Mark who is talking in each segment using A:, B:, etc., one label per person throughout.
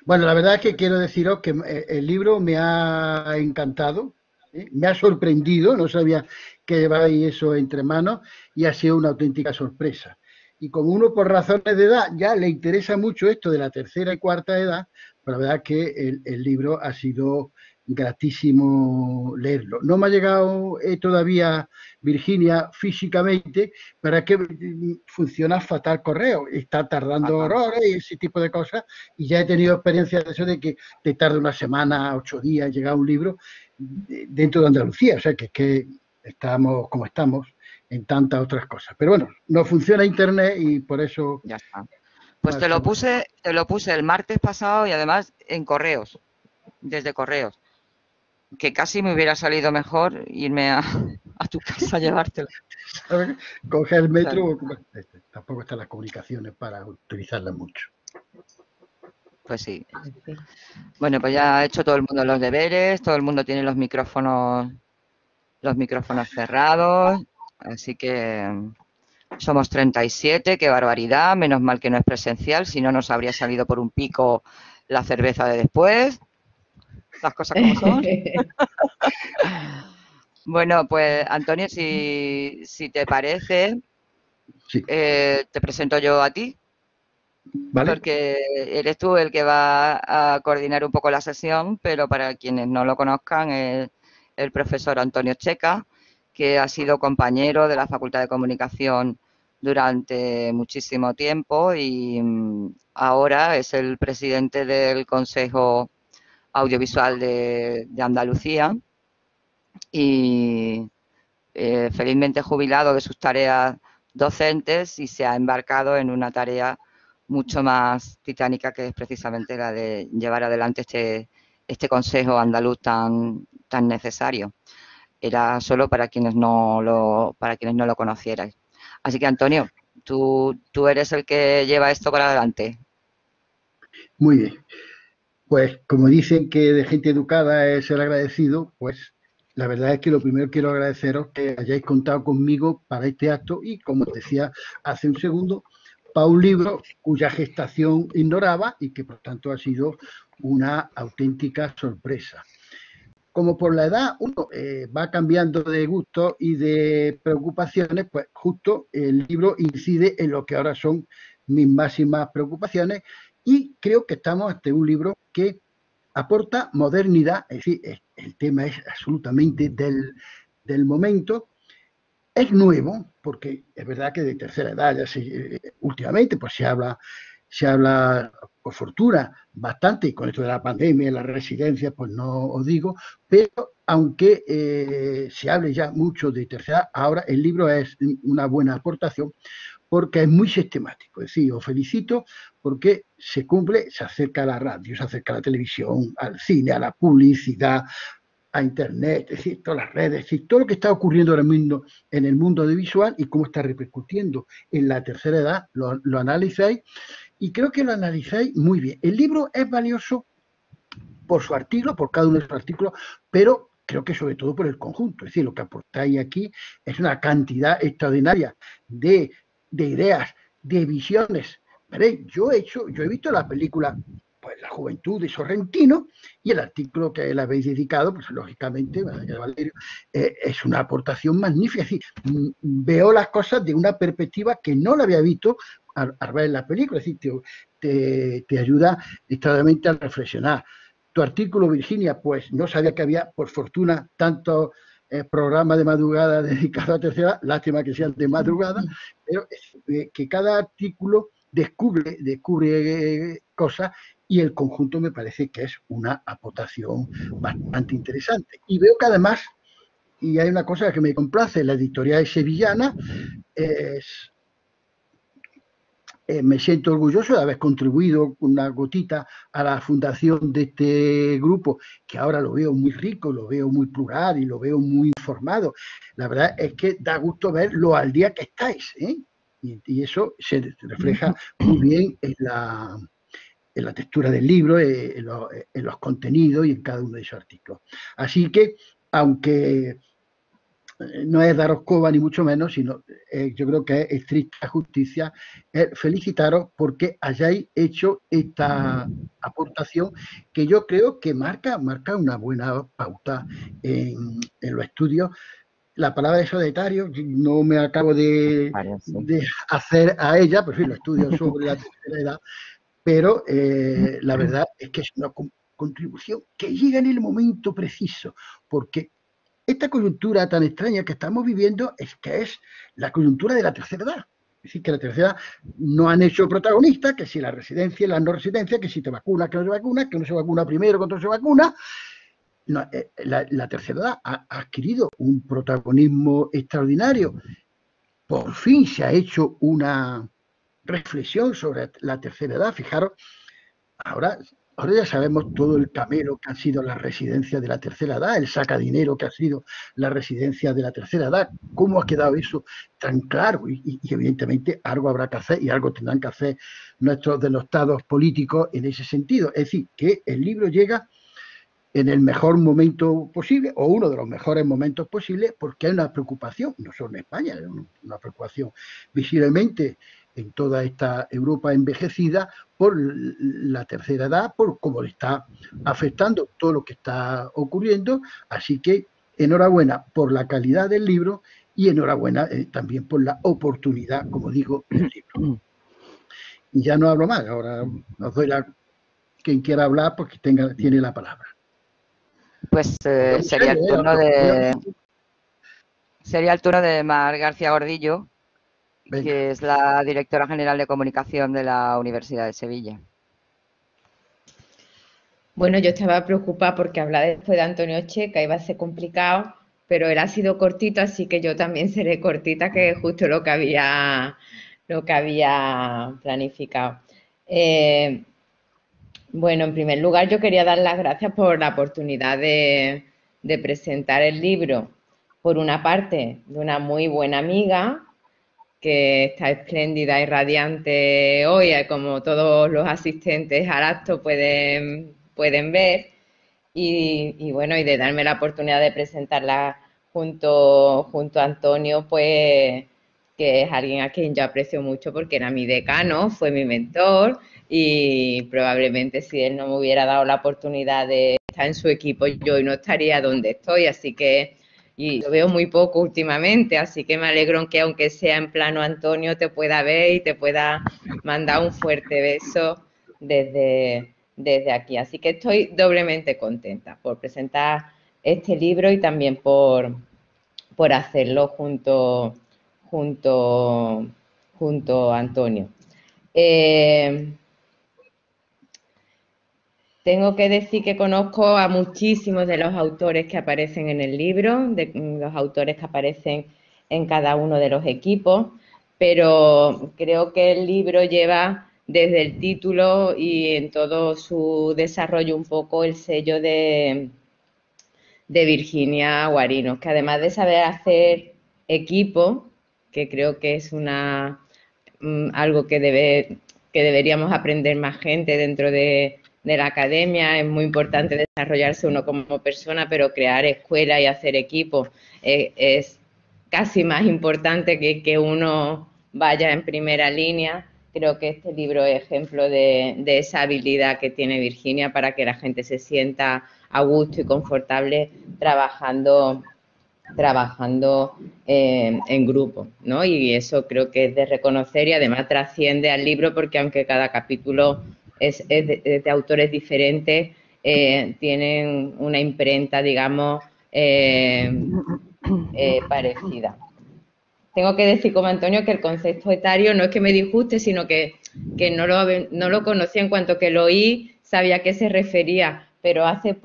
A: Bueno, la verdad es que quiero deciros que el libro me ha encantado, ¿eh? Me ha sorprendido, no sabía que llevabais eso entre manos y ha sido una auténtica sorpresa. Y como uno por razones de edad ya le interesa mucho esto de la tercera y cuarta edad, pues la verdad es que el libro ha sido gratísimo leerlo. No me ha llegado todavía Virginia físicamente, para que funciona fatal correo, está tardando
B: Fatal.
A: horrores y ese tipo de cosas, y ya he tenido experiencia de eso de que te tarda una semana, 8 días en llegar un libro dentro de Andalucía, o sea que estamos como estamos en tantas otras cosas. Pero bueno, no funciona Internet y por eso
B: Ya está. Pues
A: más o menos.
B: te lo puse el martes pasado y además en correos, desde correos, que casi me hubiera salido mejor irme a tu casa a llevártelo.
A: ¿Sabes? Coger el
B: O sea,
A: metro, bueno, tampoco están las comunicaciones para utilizarlas mucho.
B: pues sí.
C: Pues sí.
B: Bueno, pues ya ha hecho todo el mundo los deberes, todo el mundo tiene los micrófonos cerrados, así que somos 37, qué barbaridad, menos mal que no es presencial, si no nos habría salido por un pico la cerveza de después, las cosas como son. Bueno, pues Antonio, si te parece,
A: Sí,
B: te presento yo a ti,
A: ¿vale?
B: porque eres tú el que va a coordinar un poco la sesión, pero para quienes no lo conozcan, es el profesor Antonio Checa, que ha sido compañero de la Facultad de Comunicación durante muchísimo tiempo y ahora es el presidente del Consejo Audiovisual de Andalucía y felizmente jubilado de sus tareas docentes y se ha embarcado en una tarea mucho más titánica, que es precisamente la de llevar adelante este Consejo Andaluz tan necesario. Era solo para quienes no lo conocierais. Así que, Antonio, tú eres el que lleva esto para adelante.
A: Muy bien. Pues como dicen que de gente educada es ser agradecido, pues la verdad es que lo primero quiero agradeceros que hayáis contado conmigo para este acto y, como os decía hace un segundo, para un libro cuya gestación ignoraba y que por tanto ha sido una auténtica sorpresa. Como por la edad uno va cambiando de gusto y de preocupaciones, pues justo el libro incide en lo que ahora son mis máximas preocupaciones y creo que estamos ante un libro que aporta modernidad, es decir, el tema es absolutamente del momento, es nuevo, porque es verdad que de tercera edad, ya últimamente, pues se habla, por fortuna, bastante, y con esto de la pandemia, las residencias, pues no os digo, pero aunque se hable ya mucho de tercera edad, ahora el libro es una buena aportación porque es muy sistemático. Es decir, os felicito porque se cumple, se acerca a la radio, se acerca a la televisión, al cine, a la publicidad, a Internet, es decir, todas las redes, es decir, todo lo que está ocurriendo ahora mismo en el mundo audiovisual y cómo está repercutiendo en la tercera edad, lo analizáis y creo que lo analizáis muy bien. El libro es valioso por su artículo, por cada uno de sus artículos, pero creo que sobre todo por el conjunto. Es decir, lo que aportáis aquí es una cantidad extraordinaria de ideas, de visiones. ¿Veréis? Yo he visto la película, pues La juventud de Sorrentino, y el artículo que le habéis dedicado, pues lógicamente, Valerio, es una aportación magnífica. Es decir, veo las cosas de una perspectiva que no la había visto al ver la película. Es decir, te ayuda extraordinariamente a reflexionar. Tu artículo, Virginia, pues no sabía que había, por fortuna, tantos programas de madrugada dedicados a la tercera, lástima que sean de madrugada, pero que cada artículo descubre cosas y el conjunto me parece que es una aportación bastante interesante. Y veo que además, y hay una cosa que me complace, la editorial es sevillana, es me siento orgulloso de haber contribuido una gotita a la fundación de este grupo, que ahora lo veo muy rico, lo veo muy plural y lo veo muy informado. La verdad es que da gusto ver lo al día que estáis, ¿eh? Y eso se refleja muy bien en la textura del libro, los contenidos y en cada uno de esos artículos. Así que, aunque no es daros coba ni mucho menos, sino yo creo que es estricta justicia felicitaros porque hayáis hecho esta aportación que yo creo que marca una buena pauta en los estudios. La palabra de solitario no me acabo de hacer a ella, pues sí, los estudios sobre la tercera edad, pero la verdad es que es una contribución que llega en el momento preciso, porque esta coyuntura tan extraña que estamos viviendo es que es la coyuntura de la tercera edad. Es decir, que la tercera edad no han hecho protagonistas, que si la residencia y la no residencia, que si te vacunas, que no se vacuna, que uno se vacuna primero, que otro se vacuna. No, la tercera edad ha adquirido un protagonismo extraordinario. Por fin se ha hecho una reflexión sobre la tercera edad. Fijaros, ahora ya sabemos todo el camelo que han sido las residencias de la tercera edad, el sacadinero que ha sido la residencia de la tercera edad, cómo ha quedado eso tan claro y evidentemente algo habrá que hacer y algo tendrán que hacer nuestros denostados políticos en ese sentido. Es decir, que el libro llega en el mejor momento posible o uno de los mejores momentos posibles porque hay una preocupación, no solo en España, hay una preocupación visiblemente en toda esta Europa envejecida por la tercera edad, por cómo le está afectando todo lo que está ocurriendo. Así que enhorabuena por la calidad del libro y enhorabuena también por la oportunidad, como digo, del libro. Y ya no hablo más, ahora os doy quien quiera hablar porque tiene la palabra.
B: Pues sería el turno de Mar García Gordillo, venga, que es la directora general de comunicación de la Universidad de Sevilla.
C: Bueno, yo estaba preocupada porque hablar después de Antonio Checa iba a ser complicado, pero él ha sido cortito, así que yo también seré cortita, que es justo lo que había planificado. Bueno, en primer lugar, yo quería dar las gracias por la oportunidad de presentar el libro, por una parte, de una muy buena amiga, que está espléndida y radiante hoy, como todos los asistentes al acto pueden ver, y bueno, y de darme la oportunidad de presentarla junto a Antonio, pues que es alguien a quien yo aprecio mucho porque era mi decano, fue mi mentor y probablemente si él no me hubiera dado la oportunidad de estar en su equipo, yo hoy no estaría donde estoy, así que y lo veo muy poco últimamente, así que me alegro en que aunque sea en plano Antonio te pueda ver y te pueda mandar un fuerte beso desde aquí. Así que estoy doblemente contenta por presentar este libro y también por hacerlo junto a Antonio. Tengo que decir que conozco a muchísimos de los autores que aparecen en el libro, de los autores que aparecen en cada uno de los equipos, pero creo que el libro lleva desde el título y en todo su desarrollo un poco el sello de Virginia Guarinos, que además de saber hacer equipo, que creo que es algo que deberíamos aprender más gente dentro de la academia, es muy importante desarrollarse uno como persona, pero crear escuela y hacer equipo es casi más importante que uno vaya en primera línea. Creo que este libro es ejemplo de esa habilidad que tiene Virginia para que la gente se sienta a gusto y confortable trabajando en grupo, ¿no? Y eso creo que es de reconocer y además trasciende al libro porque aunque cada capítulo es de autores diferentes, tienen una imprenta, digamos, parecida. Tengo que decir como Antonio que el concepto etario no es que me disguste, sino que no lo conocía en cuanto que lo oí, sabía a qué se refería, pero hace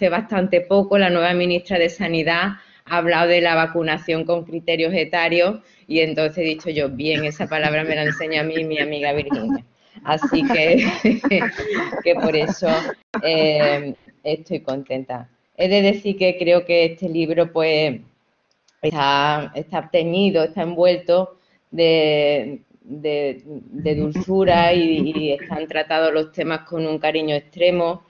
C: bastante poco, la nueva ministra de Sanidad ha hablado de la vacunación con criterios etarios y entonces he dicho yo, bien, esa palabra me la enseña a mí mi amiga Virginia. Así que por eso estoy contenta. He de decir que creo que este libro, pues, está teñido, está envuelto de dulzura y están tratados los temas con un cariño extremo.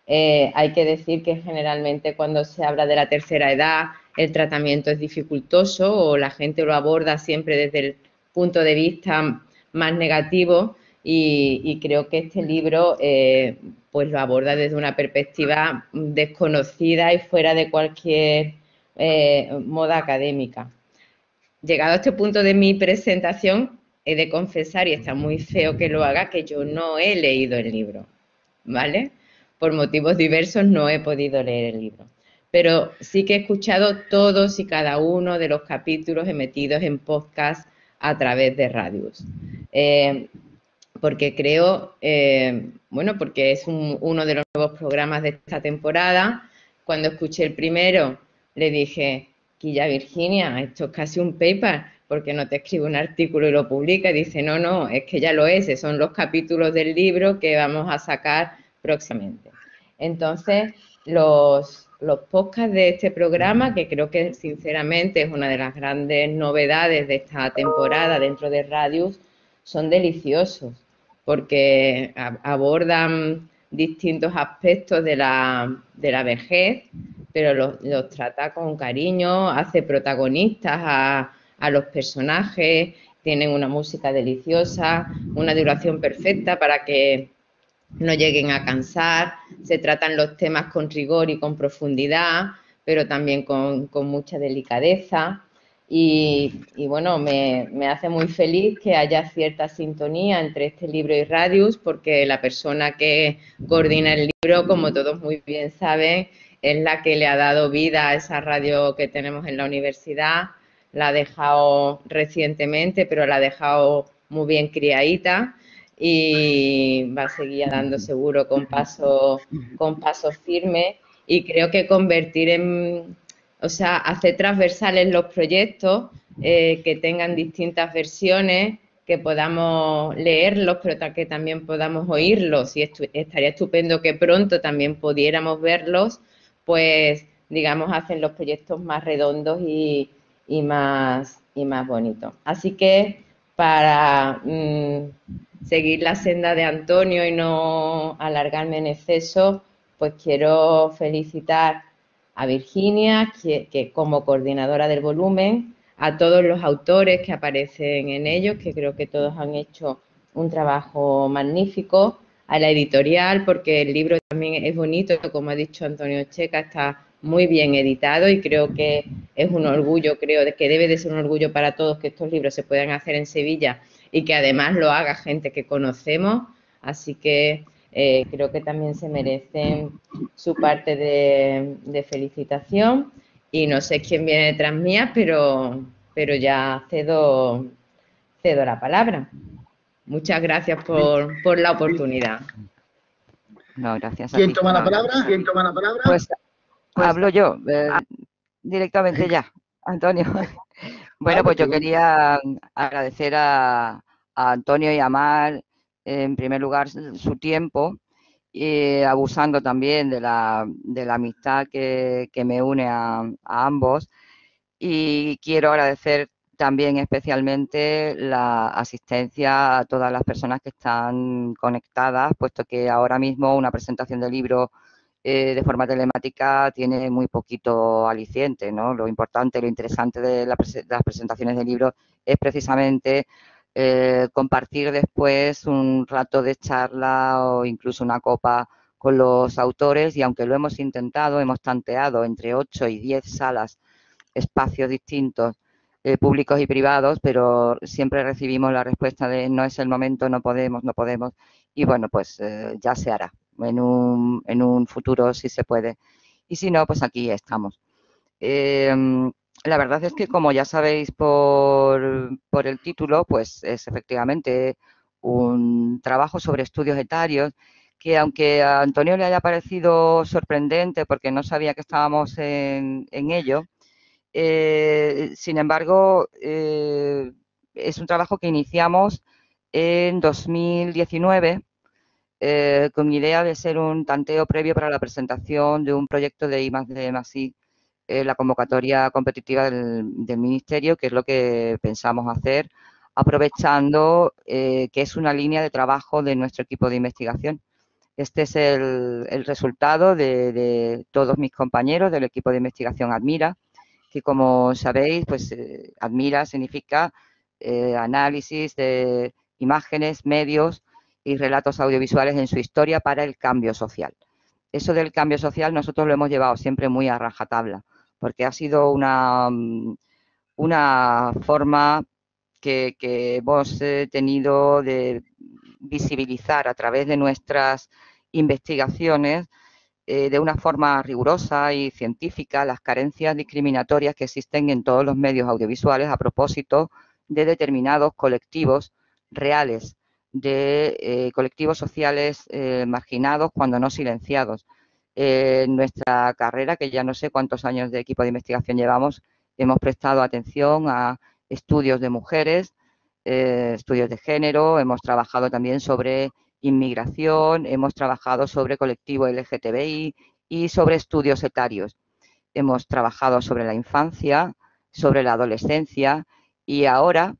C: Hay que decir que generalmente cuando se habla de la tercera edad el tratamiento es dificultoso o la gente lo aborda siempre desde el punto de vista más negativo y creo que este libro pues lo aborda desde una perspectiva desconocida y fuera de cualquier moda académica. Llegado a este punto de mi presentación, he de confesar, y está muy feo que lo haga, que yo no he leído el libro, ¿vale? Por motivos diversos no he podido leer el libro. Pero sí que he escuchado todos y cada uno de los capítulos emitidos en podcast a través de radios. Porque creo, bueno, porque es uno de los nuevos programas de esta temporada. Cuando escuché el primero, le dije, Quilla Virginia, esto es casi un paper, porque no te escribe un artículo y lo publica. Y dice, no, no, es que ya lo es, son los capítulos del libro que vamos a sacar próximamente. Entonces, los podcasts de este programa, que creo que sinceramente es una de las grandes novedades de esta temporada dentro de Radius, son deliciosos porque abordan distintos aspectos de la vejez, pero los trata con cariño, hace protagonistas a los personajes, tienen una música deliciosa, una duración perfecta para que no lleguen a cansar, se tratan los temas con rigor y con profundidad, pero también con mucha delicadeza. Y bueno, me hace muy feliz que haya cierta sintonía entre este libro y Radius, porque la persona que coordina el libro, como todos muy bien saben, es la que le ha dado vida a esa radio que tenemos en la universidad. La ha dejado recientemente, pero la ha dejado muy bien criadita y va a seguir andando seguro con pasos firmes. Y creo que convertir en, o sea, hacer transversales los proyectos, que tengan distintas versiones, que podamos leerlos, pero que también podamos oírlos. Y estaría estupendo que pronto también pudiéramos verlos, pues, digamos, hacen los proyectos más redondos y más bonitos. Así que para seguir la senda de Antonio y no alargarme en exceso, pues quiero felicitar a Virginia, que como coordinadora del volumen, a todos los autores que aparecen en ellos, que creo que todos han hecho un trabajo magnífico, a la editorial, porque el libro también es bonito, como ha dicho Antonio Checa, está muy bien editado y creo que es un orgullo, creo que debe de ser un orgullo para todos que estos libros se puedan hacer en Sevilla y que además lo haga gente que conocemos, así que creo que también se merecen su parte de felicitación y no sé quién viene detrás mía, pero ya cedo la palabra. Muchas gracias por la oportunidad.
B: No, gracias a
A: ¿Quién
B: ti.
A: toma la palabra? ¿Quién toma la palabra?
B: Pues hablo yo directamente ya, Antonio. Bueno, pues yo quería agradecer a Antonio y a Mar, en primer lugar, su tiempo, abusando también de la amistad que me une a ambos. Y quiero agradecer también especialmente la asistencia a todas las personas que están conectadas, puesto que ahora mismo una presentación de libro de forma telemática tiene muy poquito aliciente, ¿no? Lo importante, lo interesante de las presentaciones de libros es precisamente compartir después un rato de charla o incluso una copa con los autores, y aunque lo hemos intentado, hemos tanteado entre 8 y 10 salas, espacios distintos, públicos y privados, pero siempre recibimos la respuesta de no es el momento, no podemos, y bueno, pues ya se hará en un futuro si se puede, y si no, pues aquí estamos. La verdad es que, como ya sabéis por el título, pues es efectivamente un trabajo sobre estudios etarios que, aunque a Antonio le haya parecido sorprendente porque no sabía que estábamos en ello, sin embargo, es un trabajo que iniciamos en 2019 con idea de ser un tanteo previo para la presentación de un proyecto de I+D+I, la convocatoria competitiva del Ministerio, que es lo que pensamos hacer, aprovechando que es una línea de trabajo de nuestro equipo de investigación. Este es el resultado de todos mis compañeros del equipo de investigación Admira, que como sabéis, pues Admira significa análisis de imágenes, medios y relatos audiovisuales en su historia para el cambio social. Eso del cambio social nosotros lo hemos llevado siempre muy a rajatabla, porque ha sido una forma que hemos tenido de visibilizar a través de nuestras investigaciones de una forma rigurosa y científica las carencias discriminatorias que existen en todos los medios audiovisuales a propósito de determinados colectivos reales, de colectivos sociales marginados cuando no silenciados. En nuestra carrera, que ya no sé cuántos años de equipo de investigación llevamos, hemos prestado atención a estudios de mujeres, estudios de género, hemos trabajado también sobre inmigración, hemos trabajado sobre colectivo LGTBI y sobre estudios etarios. Hemos trabajado sobre la infancia, sobre la adolescencia y ahora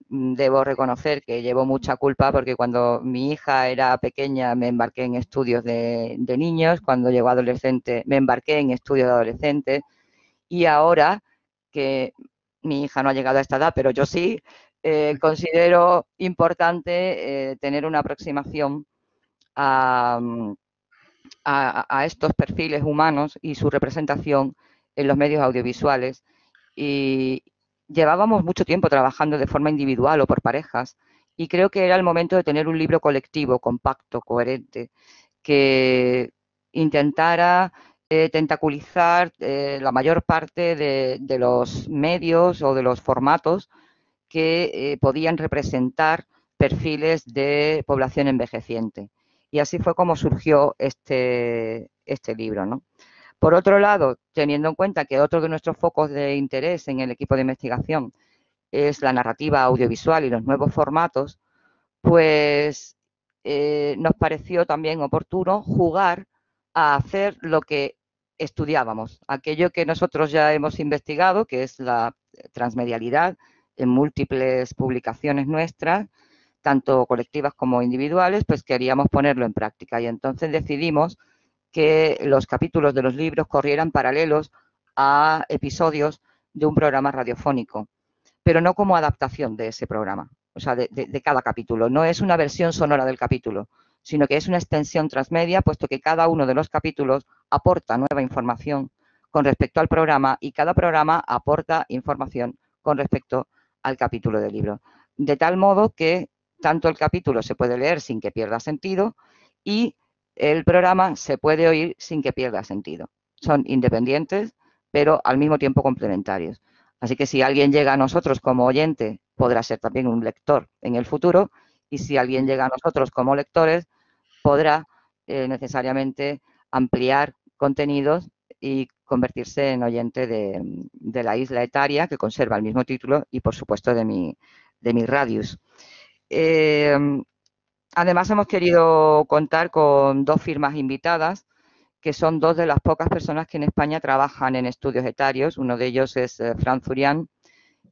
B: debo reconocer que llevo mucha culpa porque cuando mi hija era pequeña me embarqué en estudios de niños, cuando llegó adolescente me embarqué en estudios de adolescentes y ahora que mi hija no ha llegado a esta edad, pero yo sí, considero importante tener una aproximación a, a estos perfiles humanos y su representación en los medios audiovisuales. Y llevábamos mucho tiempo trabajando de forma individual o por parejas y creo que era el momento de tener un libro colectivo, compacto, coherente, que intentara tentaculizar la mayor parte de los medios o de los formatos que podían representar perfiles de población envejeciente. Y así fue como surgió este libro, ¿no? Por otro lado, teniendo en cuenta que otro de nuestros focos de interés en el equipo de investigación es la narrativa audiovisual y los nuevos formatos, pues nos pareció también oportuno jugar a hacer lo que estudiábamos, aquello que nosotros ya hemos investigado, que es la transmedialidad en múltiples publicaciones nuestras, tanto colectivas como individuales, pues queríamos ponerlo en práctica y entonces decidimos que los capítulos de los libros corrieran paralelos a episodios de un programa radiofónico, pero no como adaptación de ese programa, o sea, de cada capítulo. No es una versión sonora del capítulo, sino que es una extensión transmedia, puesto que cada uno de los capítulos aporta nueva información con respecto al programa y cada programa aporta información con respecto al capítulo del libro. De tal modo que tanto el capítulo se puede leer sin que pierda sentido y el programa se puede oír sin que pierda sentido. Son independientes, pero al mismo tiempo complementarios. Así que si alguien llega a nosotros como oyente, podrá ser también un lector en el futuro, y si alguien llega a nosotros como lectores, podrá necesariamente ampliar contenidos y convertirse en oyente de la isla etaria, que conserva el mismo título, y por supuesto de mi Radius. Además, hemos querido contar con dos firmas invitadas, que son dos de las pocas personas que en España trabajan en estudios etarios. Uno de ellos es Fran Zurián,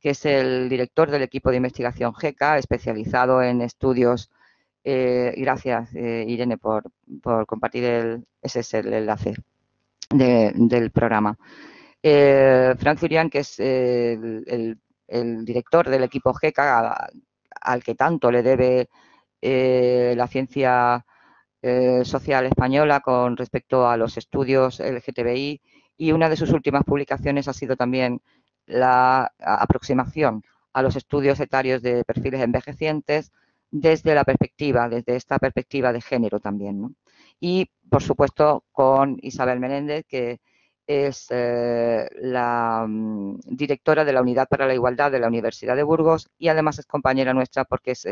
B: que es el director del equipo de investigación GECA, especializado en estudios, y gracias, Irene, por compartir ese es el enlace del programa. Fran Zurián, que es el director del equipo GECA, al que tanto le debe la ciencia social española con respecto a los estudios LGTBI, y una de sus últimas publicaciones ha sido también la aproximación a los estudios etarios de perfiles envejecientes desde esta perspectiva de género también, ¿no? Y, por supuesto, con Isabel Menéndez, que es la directora de la Unidad para la Igualdad de la Universidad de Burgos y además es compañera nuestra porque es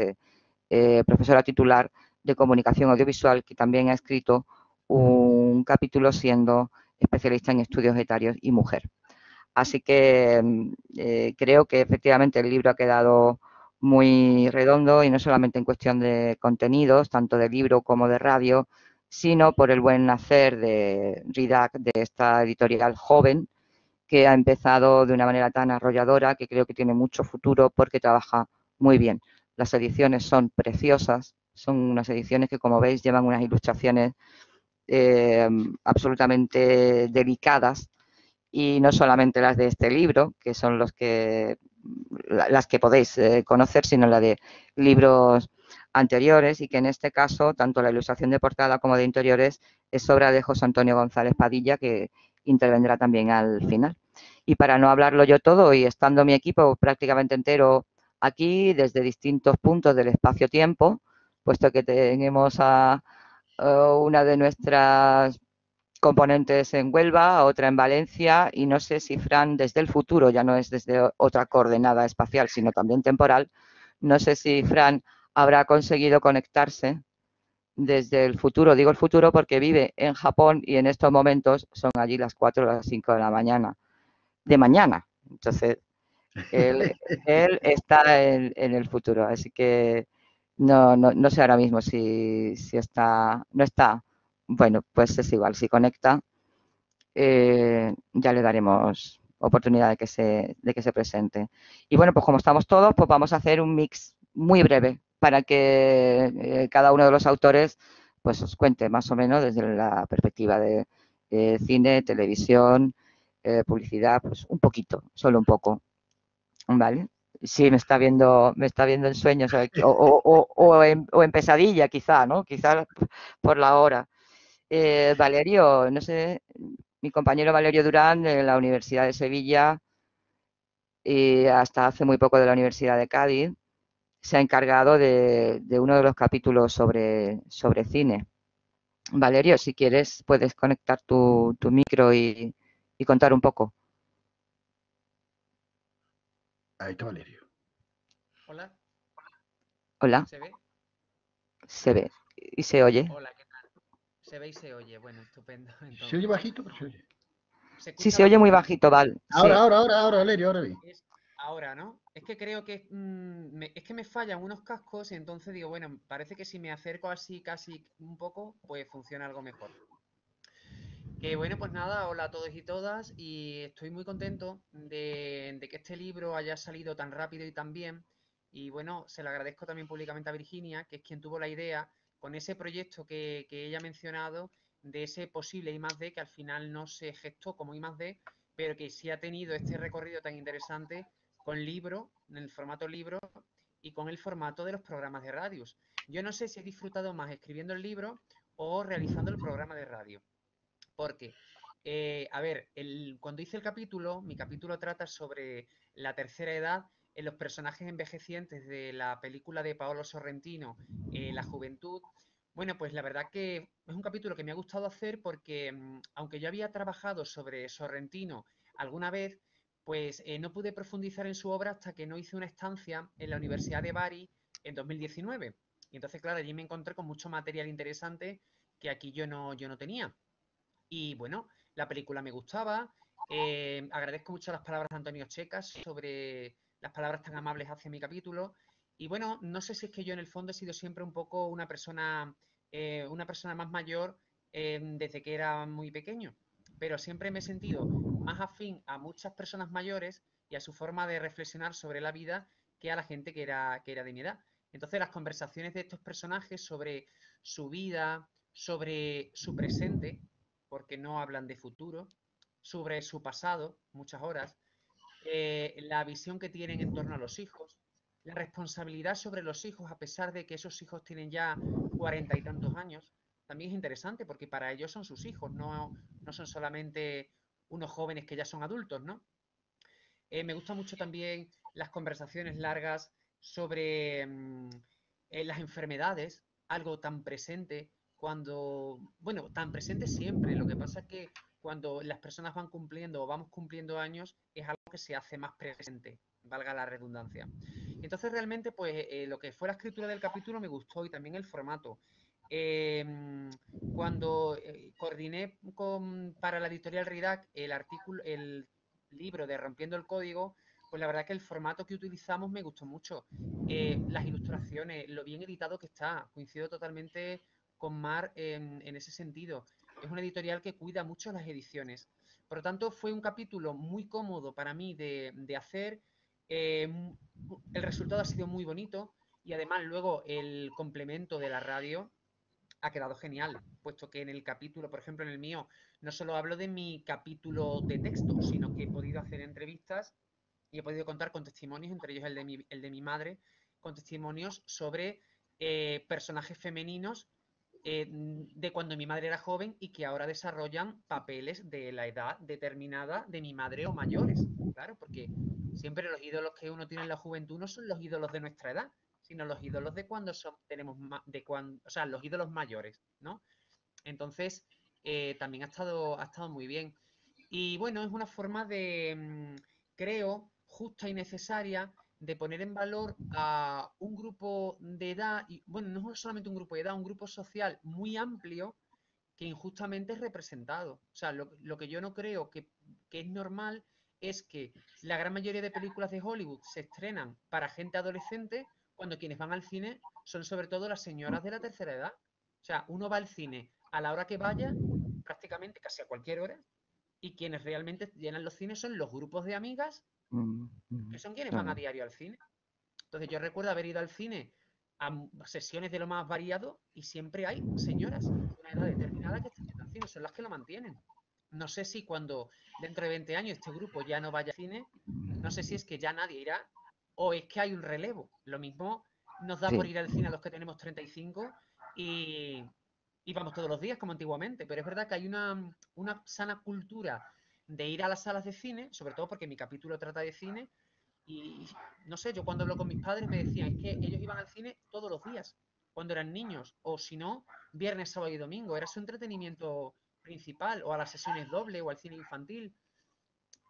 B: profesora titular de comunicación audiovisual, que también ha escrito un capítulo siendo especialista en estudios etarios y mujer. Así que creo que efectivamente el libro ha quedado muy redondo y no solamente en cuestión de contenidos, tanto de libro como de radio, sino por el buen hacer de RIDAC, de esta editorial joven, que ha empezado de una manera tan arrolladora que creo que tiene mucho futuro porque trabaja muy bien. Las ediciones son preciosas, Son unas ediciones que, como veis, llevan unas ilustraciones absolutamente delicadas, y no solamente las de este libro, que son las que podéis conocer, sino la de libros anteriores, y que en este caso, tanto la ilustración de portada como de interiores es obra de José Antonio González Padilla, que intervendrá también al final. Y para no hablarlo yo todo, y estando mi equipo prácticamente entero aquí, desde distintos puntos del espacio-tiempo, puesto que tenemos a una de nuestras componentes en Huelva, otra en Valencia, y no sé si Fran desde el futuro, ya no es desde otra coordenada espacial, sino también temporal, no sé si Fran habrá conseguido conectarse desde el futuro. Digo el futuro porque vive en Japón y en estos momentos son allí las 4 o las 5 de la mañana. De mañana. Entonces, él, él está en el futuro, así que no sé ahora mismo si está, no está. Bueno, pues es igual, si conecta, ya le daremos oportunidad de que se presente. Y bueno, pues como estamos todos, pues vamos a hacer un mix muy breve para que cada uno de los autores pues os cuente más o menos desde la perspectiva de cine, televisión, publicidad, pues un poquito, solo un poco, ¿vale? Sí, me está viendo en sueños o en pesadilla, quizá, ¿no? Quizá por la hora. Valerio, no sé, mi compañero Valerio Durán de la Universidad de Sevilla y hasta hace muy poco de la Universidad de Cádiz, se ha encargado de uno de los capítulos sobre cine. Valerio, si quieres, puedes conectar tu micro y contar un poco.
A: Ahí está Valerio.
D: Hola,
B: Hola,
D: ¿se ve?
B: se ve y se oye.
D: Hola, ¿qué tal? ¿Se ve y se oye? Bueno, estupendo.
A: Se oye
D: Entonces,
A: bajito, pero se oye.
D: ¿se
B: Sí,
D: escucha
B: se oye muy
D: bajo?
B: bajito, Val. Sí,
A: Ahora, Valerio, ahora bien.
D: Es ahora, ¿no? Es que creo que es que me fallan unos cascos y entonces digo, bueno, parece que si me acerco así casi un poco, pues funciona algo mejor. Que bueno, pues nada, hola a todos y todas, y estoy muy contento de que este libro haya salido tan rápido y tan bien. Y bueno, se lo agradezco también públicamente a Virginia, que es quien tuvo la idea con ese proyecto que ella ha mencionado, de ese posible I+D, que al final no se gestó como I+D, pero que sí ha tenido este recorrido tan interesante con libro, en el formato libro, y con el formato de los programas de radios. Yo no sé si he disfrutado más escribiendo el libro o realizando el programa de radio. Porque, a ver, cuando hice el capítulo, mi capítulo trata sobre la tercera edad en los personajes envejecientes de la película de Paolo Sorrentino, La Juventud. Bueno, pues la verdad que es un capítulo que me ha gustado hacer porque, aunque yo había trabajado sobre Sorrentino alguna vez, pues no pude profundizar en su obra hasta que no hice una estancia en la Universidad de Bari en 2019. Y entonces, claro, allí me encontré con mucho material interesante que aquí yo no tenía. Y bueno, la película me gustaba. Agradezco mucho las palabras de Antonio Checas sobre las palabras tan amables hacia mi capítulo. Y bueno, no sé si es que yo en el fondo he sido siempre un poco una persona más mayor desde que era muy pequeño. Pero siempre me he sentido más afín a muchas personas mayores y a su forma de reflexionar sobre la vida que a la gente que era de mi edad. Entonces, las conversaciones de estos personajes sobre su vida, sobre su presente, porque no hablan de futuro, sobre su pasado, muchas horas, la visión que tienen en torno a los hijos, la responsabilidad sobre los hijos, a pesar de que esos hijos tienen ya 40 y tantos años, también es interesante porque para ellos son sus hijos, no son solamente unos jóvenes que ya son adultos, ¿no? Me gustan mucho también las conversaciones largas sobre las enfermedades, algo tan presente bueno, tan presente siempre. Lo que pasa es que cuando las personas van cumpliendo o vamos cumpliendo años, es algo que se hace más presente, valga la redundancia. Entonces, realmente, pues lo que fue la escritura del capítulo me gustó y también el formato. Cuando coordiné para la editorial Ridac el artículo, el libro de Rompiendo el Código, pues la verdad que el formato que utilizamos me gustó mucho. Las ilustraciones, lo bien editado que está, coincido totalmente con Mar en ese sentido. Es una editorial que cuida mucho las ediciones. Por lo tanto, fue un capítulo muy cómodo para mí de hacer. El resultado ha sido muy bonito Y además luego el complemento de la radio ha quedado genial, puesto que en el capítulo, por ejemplo en el mío, no solo hablo de mi capítulo de texto, sino que he podido hacer entrevistas y he podido contar con testimonios, entre ellos el de mi madre, con testimonios sobre personajes femeninos de cuando mi madre era joven y que ahora desarrollan papeles de la edad determinada de mi madre o mayores. Claro, porque siempre los ídolos que uno tiene en la juventud no son los ídolos de nuestra edad, sino los ídolos de cuando tenemos o sea, los ídolos mayores, ¿no? Entonces, también ha estado muy bien. Y bueno, es una forma de, creo, justa y necesaria de poner en valor a un grupo de edad, y bueno, no es solamente un grupo de edad, un grupo social muy amplio que injustamente es representado. O sea, lo que yo no creo que es normal es que la gran mayoría de películas de Hollywood se estrenan para gente adolescente cuando quienes van al cine son sobre todo las señoras de la tercera edad. O sea, uno va al cine a la hora que vaya, prácticamente casi a cualquier hora, y quienes realmente llenan los cines son los grupos de amigas, que son quienes van a diario al cine. Entonces yo recuerdo haber ido al cine a sesiones de lo más variado y siempre hay señoras de una edad determinada que están yendo al cine, son las que lo mantienen. No sé si cuando dentro de 20 años este grupo ya no vaya al cine, no sé si es que ya nadie irá o es que hay un relevo. Lo mismo nos da por ir al cine a los que tenemos 35 y vamos todos los días como antiguamente, pero es verdad que hay una sana cultura de ir a las salas de cine, sobre todo porque mi capítulo trata de cine, y no sé, yo cuando hablo con mis padres me decían, es que ellos iban al cine todos los días, cuando eran niños, o si no, viernes, sábado y domingo, era su entretenimiento principal, o a las sesiones doble, o al cine infantil.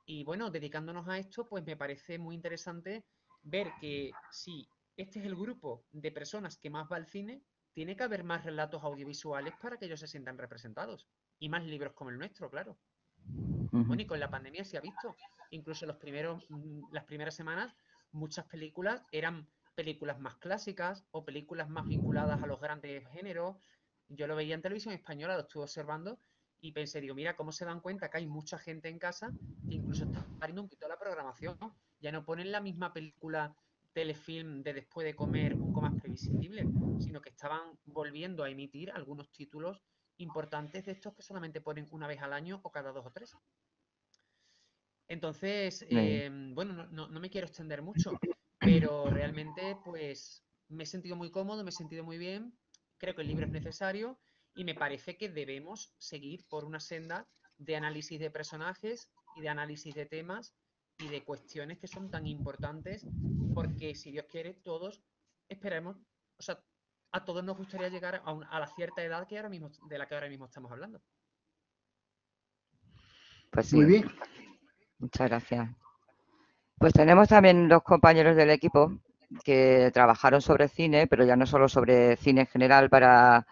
D: Y bueno, dedicándonos a esto, pues me parece muy interesante ver que si este es el grupo de personas que más va al cine, tiene que haber más relatos audiovisuales para que ellos se sientan representados. Y más libros como el nuestro, claro. Bueno, y con la pandemia se ha visto. Incluso las primeras semanas, muchas películas eran películas más clásicas o películas más vinculadas a los grandes géneros. Yo lo veía en televisión española, lo estuve observando y pensé, digo, mira, cómo se dan cuenta que hay mucha gente en casa que incluso está variando un poquito la programación. Ya no ponen la misma película telefilm de después de comer un poco más previsible, sino que estaban volviendo a emitir algunos títulos importantes de estos que solamente ponen una vez al año o cada 2 o 3. Entonces, bueno, no me quiero extender mucho, pero realmente pues me he sentido muy cómodo, me he sentido muy bien, creo que el libro es necesario y me parece que debemos seguir por una senda de análisis de personajes y de análisis de temas y de cuestiones que son tan importantes porque si Dios quiere todos esperemos, o sea, a todos nos gustaría llegar a la cierta edad que ahora mismo, de la que ahora mismo estamos hablando.
B: Pues sí.
A: Muy bien.
B: Muchas gracias. Pues tenemos también dos compañeros del equipo que trabajaron sobre cine, pero ya no solo sobre cine en general para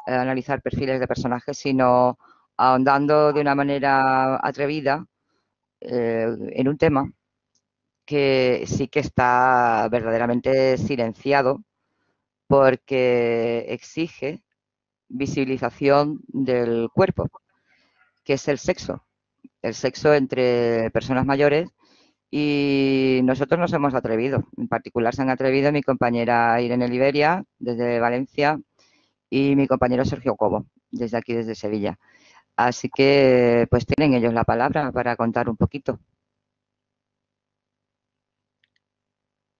B: analizar perfiles de personajes, sino ahondando de una manera atrevida en un tema que sí que está verdaderamente silenciado porque exige visibilización del cuerpo, que es el sexo entre personas mayores. Y nosotros nos hemos atrevido, en particular se han atrevido mi compañera Irene Liberia, desde Valencia, y mi compañero Sergio Cobo, desde aquí, desde Sevilla. Así que, pues tienen ellos la palabra para contar un poquito.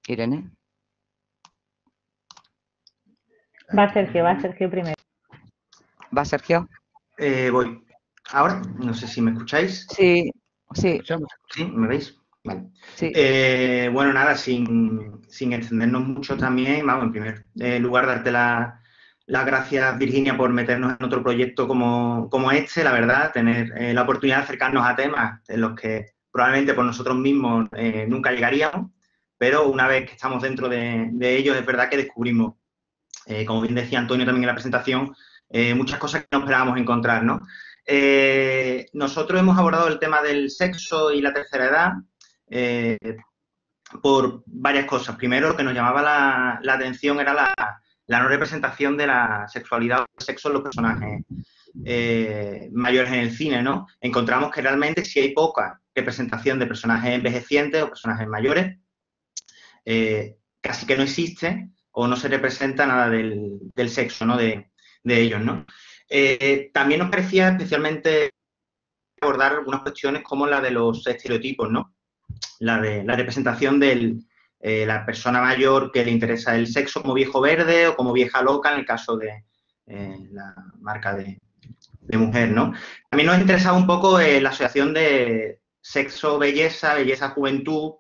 B: Irene.
E: Va Sergio primero.
B: ¿Va Sergio?
F: Voy. Ahora, no sé si me escucháis.
B: Sí, sí.
F: ¿Sí? ¿Me veis? Vale.
B: Sí.
F: Bueno, nada, sin extendernos mucho también, vamos, en primer lugar, darte las gracias, Virginia, por meternos en otro proyecto como este, la verdad, tener la oportunidad de acercarnos a temas en los que probablemente por nosotros mismos nunca llegaríamos, pero una vez que estamos dentro de ellos, es verdad que descubrimos, como bien decía Antonio también en la presentación, muchas cosas que no esperábamos encontrar, ¿no? Nosotros hemos abordado el tema del sexo y la tercera edad por varias cosas. Primero, lo que nos llamaba la atención era la no representación de la sexualidad o del sexo en los personajes mayores en el cine, ¿no? Encontramos que realmente si hay poca representación de personajes envejecientes o personajes mayores, casi que no existe, o no se representa nada del sexo, ¿no? De ellos, ¿no? También nos parecía especialmente abordar algunas cuestiones como la de los estereotipos, ¿no? La de la representación de la persona mayor que le interesa el sexo como viejo verde o como vieja loca en el caso de la marca de mujer, ¿no? También nos interesaba un poco la asociación de sexo-belleza, belleza-juventud,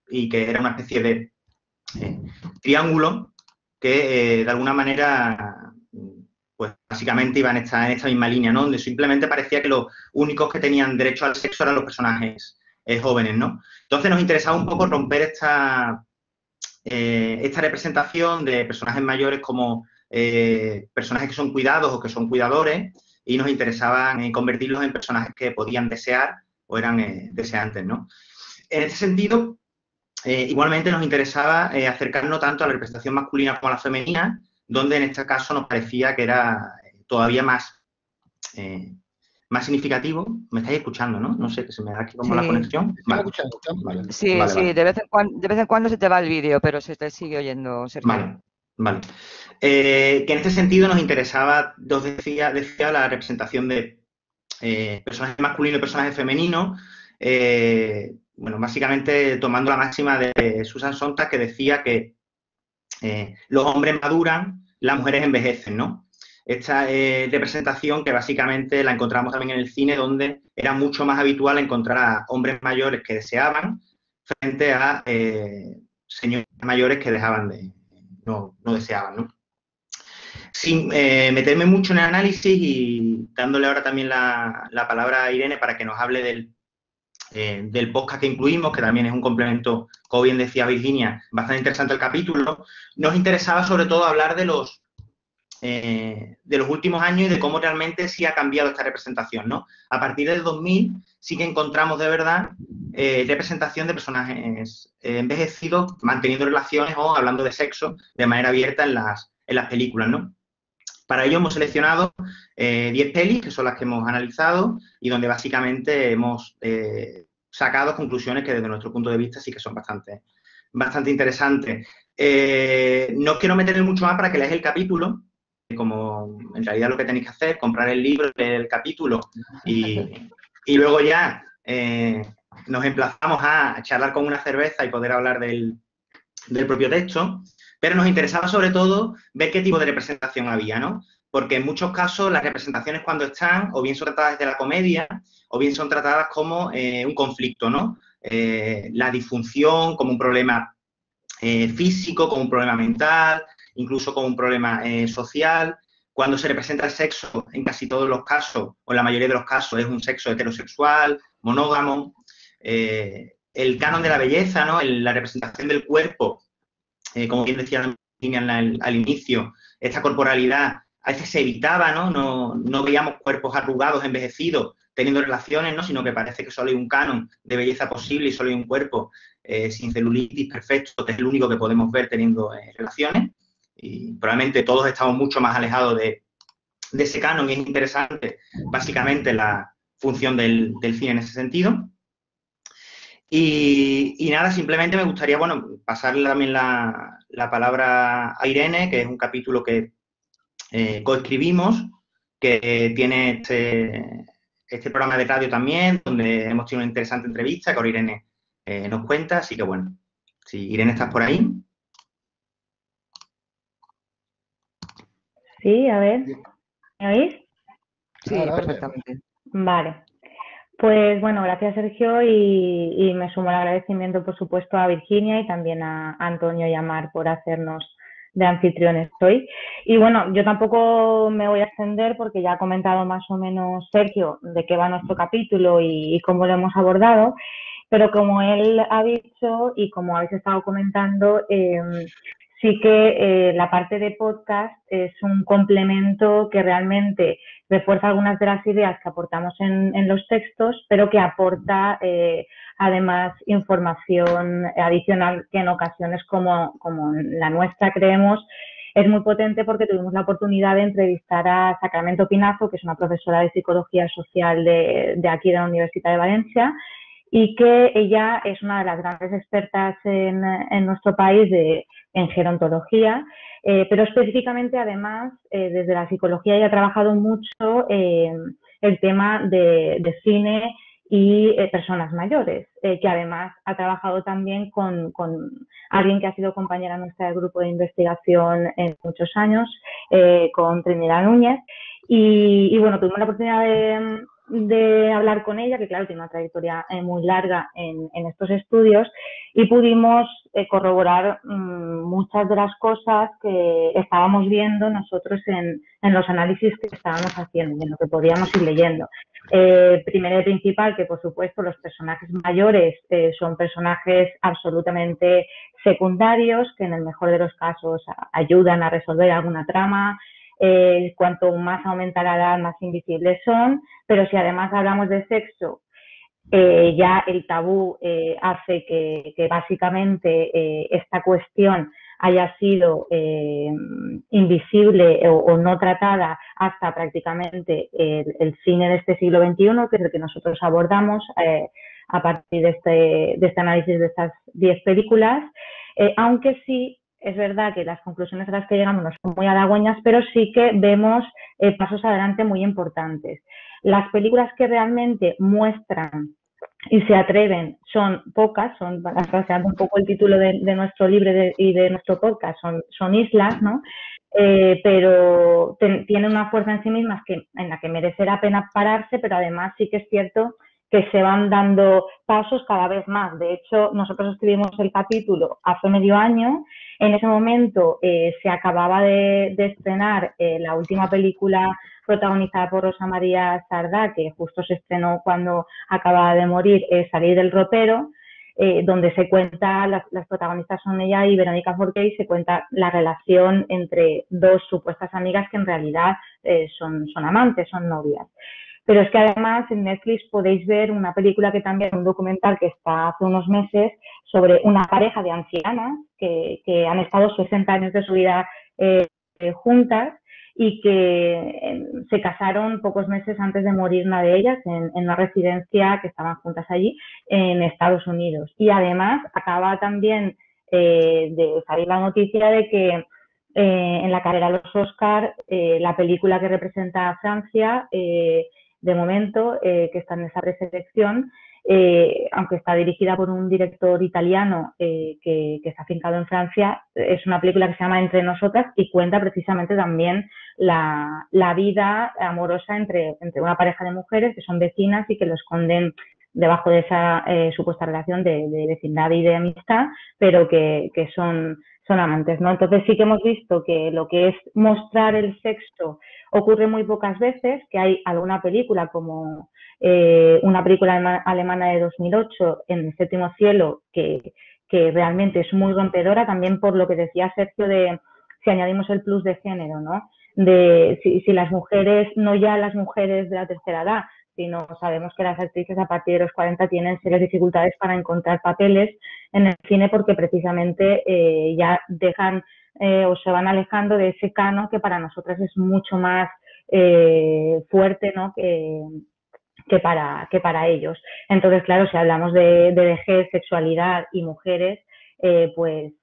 F: y que era una especie de triángulo que de alguna manera pues básicamente iban en esta misma línea, ¿no? Donde simplemente parecía que los únicos que tenían derecho al sexo eran los personajes jóvenes, ¿no? Entonces nos interesaba un poco romper esta representación de personajes mayores como personajes que son cuidados o que son cuidadores, y nos interesaba convertirlos en personajes que podían desear o eran deseantes, ¿no? En este sentido, igualmente nos interesaba acercarnos tanto a la representación masculina como a la femenina, donde en este caso nos parecía que era todavía más significativo. Me estáis escuchando, ¿no? No sé, que se me da aquí como la conexión.
A: Estamos escuchando.
F: Vale.
B: Sí,
F: Vale,
B: sí,
F: vale.
B: de vez en cuando se te va el vídeo, pero se te sigue oyendo, Sergio.
F: Vale. Que en este sentido nos interesaba, decía la representación de personajes masculinos y personajes femeninos, bueno, básicamente tomando la máxima de Susan Sontag, que decía que los hombres maduran, las mujeres envejecen, ¿no? Esta representación que básicamente la encontramos también en el cine, donde era mucho más habitual encontrar a hombres mayores que deseaban frente a señores mayores que no deseaban, ¿no? Sin meterme mucho en el análisis y dándole ahora también la palabra a Irene para que nos hable del podcast que incluimos, que también es un complemento, como bien decía Virginia, bastante interesante el capítulo. Nos interesaba sobre todo hablar de los últimos años y de cómo realmente sí ha cambiado esta representación, ¿no? A partir del 2000 sí que encontramos de verdad representación de personajes envejecidos manteniendo relaciones o hablando de sexo de manera abierta en las películas, ¿no? Para ello hemos seleccionado 10 pelis, que son las que hemos analizado y donde básicamente hemos sacado conclusiones que desde nuestro punto de vista sí que son bastante interesantes. No os quiero meter mucho más para que leáis el capítulo, como en realidad lo que tenéis que hacer, comprar el libro, leer el capítulo y luego ya nos emplazamos a charlar con una cerveza y poder hablar del propio texto. Pero nos interesaba sobre todo ver qué tipo de representación había, ¿no? Porque en muchos casos las representaciones cuando están o bien son tratadas desde la comedia o bien son tratadas como un conflicto, ¿no? La disfunción como un problema físico, como un problema mental, incluso como un problema social. Cuando se representa el sexo, en casi todos los casos, o en la mayoría de los casos, es un sexo heterosexual, monógamo. El canon de la belleza, ¿no? La representación del cuerpo, como bien decía al inicio, esta corporalidad a veces se evitaba, ¿no? No veíamos cuerpos arrugados, envejecidos, teniendo relaciones, ¿no? Sino que parece que solo hay un canon de belleza posible y solo hay un cuerpo sin celulitis perfecto, que es el único que podemos ver teniendo relaciones. Y probablemente todos estamos mucho más alejados de ese canon y es interesante básicamente la función del cine en ese sentido. Y nada, simplemente me gustaría, bueno, pasarle también la palabra a Irene, que es un capítulo que coescribimos, que tiene este programa de radio también, donde hemos tenido una interesante entrevista que ahora Irene nos cuenta. Así que bueno, si Irene estás por ahí.
E: Sí, a ver, ¿me oís?
B: Sí, perfectamente.
E: Vale. Pues bueno, gracias Sergio y me sumo al agradecimiento por supuesto a Virginia y también a Antonio y a Mar por hacernos de anfitriones hoy. Y bueno, yo tampoco me voy a extender porque ya ha comentado más o menos Sergio de qué va nuestro capítulo y cómo lo hemos abordado, pero como él ha dicho y como habéis estado comentando, sí que la parte de podcast es un complemento que realmente refuerza algunas de las ideas que aportamos en los textos, pero que aporta además información adicional que en ocasiones como la nuestra creemos es muy potente, porque tuvimos la oportunidad de entrevistar a Sacramento Pinazo, que es una profesora de psicología social de aquí de la Universidad de Valencia, y que ella es una de las grandes expertas en nuestro país en gerontología Pero específicamente, además, desde la psicología ya ha trabajado mucho el tema de cine y personas mayores, que además ha trabajado también con alguien que ha sido compañera nuestra del grupo de investigación en muchos años, con Trinidad Núñez. Y bueno, tuvimos la oportunidad de hablar con ella, que claro, tiene una trayectoria muy larga en estos estudios, y pudimos corroborar muchas de las cosas que estábamos viendo nosotros en los análisis que estábamos haciendo y en lo que podíamos ir leyendo. Primero y principal, que por supuesto los personajes mayores son personajes absolutamente secundarios, que en el mejor de los casos ayudan a resolver alguna trama. Cuanto más aumenta la edad, más invisibles son, pero si además hablamos de sexo, ya el tabú hace que básicamente esta cuestión haya sido invisible o no tratada hasta prácticamente el cine de este siglo XXI, que es el que nosotros abordamos a partir de este análisis de estas 10 películas, aunque sí es verdad que las conclusiones a las que llegamos no son muy halagüeñas, pero sí que vemos pasos adelante muy importantes. Las películas que realmente muestran y se atreven son pocas, parafraseando un poco el título de nuestro libro y de nuestro podcast, son islas, ¿no? Pero tienen una fuerza en sí mismas en la que merece la pena pararse, pero además sí que es cierto que se van dando pasos cada vez más. De hecho, nosotros escribimos el capítulo hace medio año. En ese momento se acababa de estrenar la última película protagonizada por Rosa María Sardá, que justo se estrenó cuando acababa de morir, Salir del ropero, donde se cuenta, las protagonistas son ella y Verónica Forqué, y se cuenta la relación entre dos supuestas amigas que en realidad son amantes, son novias. Pero es que además en Netflix podéis ver una película que también, un documental que está hace unos meses sobre una pareja de ancianas que han estado 60 años de su vida juntas y que se casaron pocos meses antes de morir una de ellas en una residencia que estaban juntas allí en Estados Unidos. Y además acaba también de salir la noticia de que en la carrera de los Oscar, la película que representa a Francia, de momento, que está en esa preselección, aunque está dirigida por un director italiano que está afincado en Francia, es una película que se llama Entre nosotras y cuenta precisamente también la vida amorosa entre una pareja de mujeres que son vecinas y que lo esconden debajo de esa supuesta relación de vecindad y de amistad, pero que son amantes, ¿no? Entonces sí que hemos visto que lo que es mostrar el sexo ocurre muy pocas veces, que hay alguna película como una película alemana de 2008, En el séptimo cielo, que realmente es muy rompedora, también por lo que decía Sergio de si añadimos el plus de género, ¿no? De si las mujeres, no ya las mujeres de la tercera edad, sino sabemos que las actrices a partir de los 40 tienen serias dificultades para encontrar papeles en el cine porque precisamente ya dejan o se van alejando de ese canon que para nosotras es mucho más fuerte, ¿no? que para ellos. Entonces, claro, si hablamos de vejez, sexualidad y mujeres, pues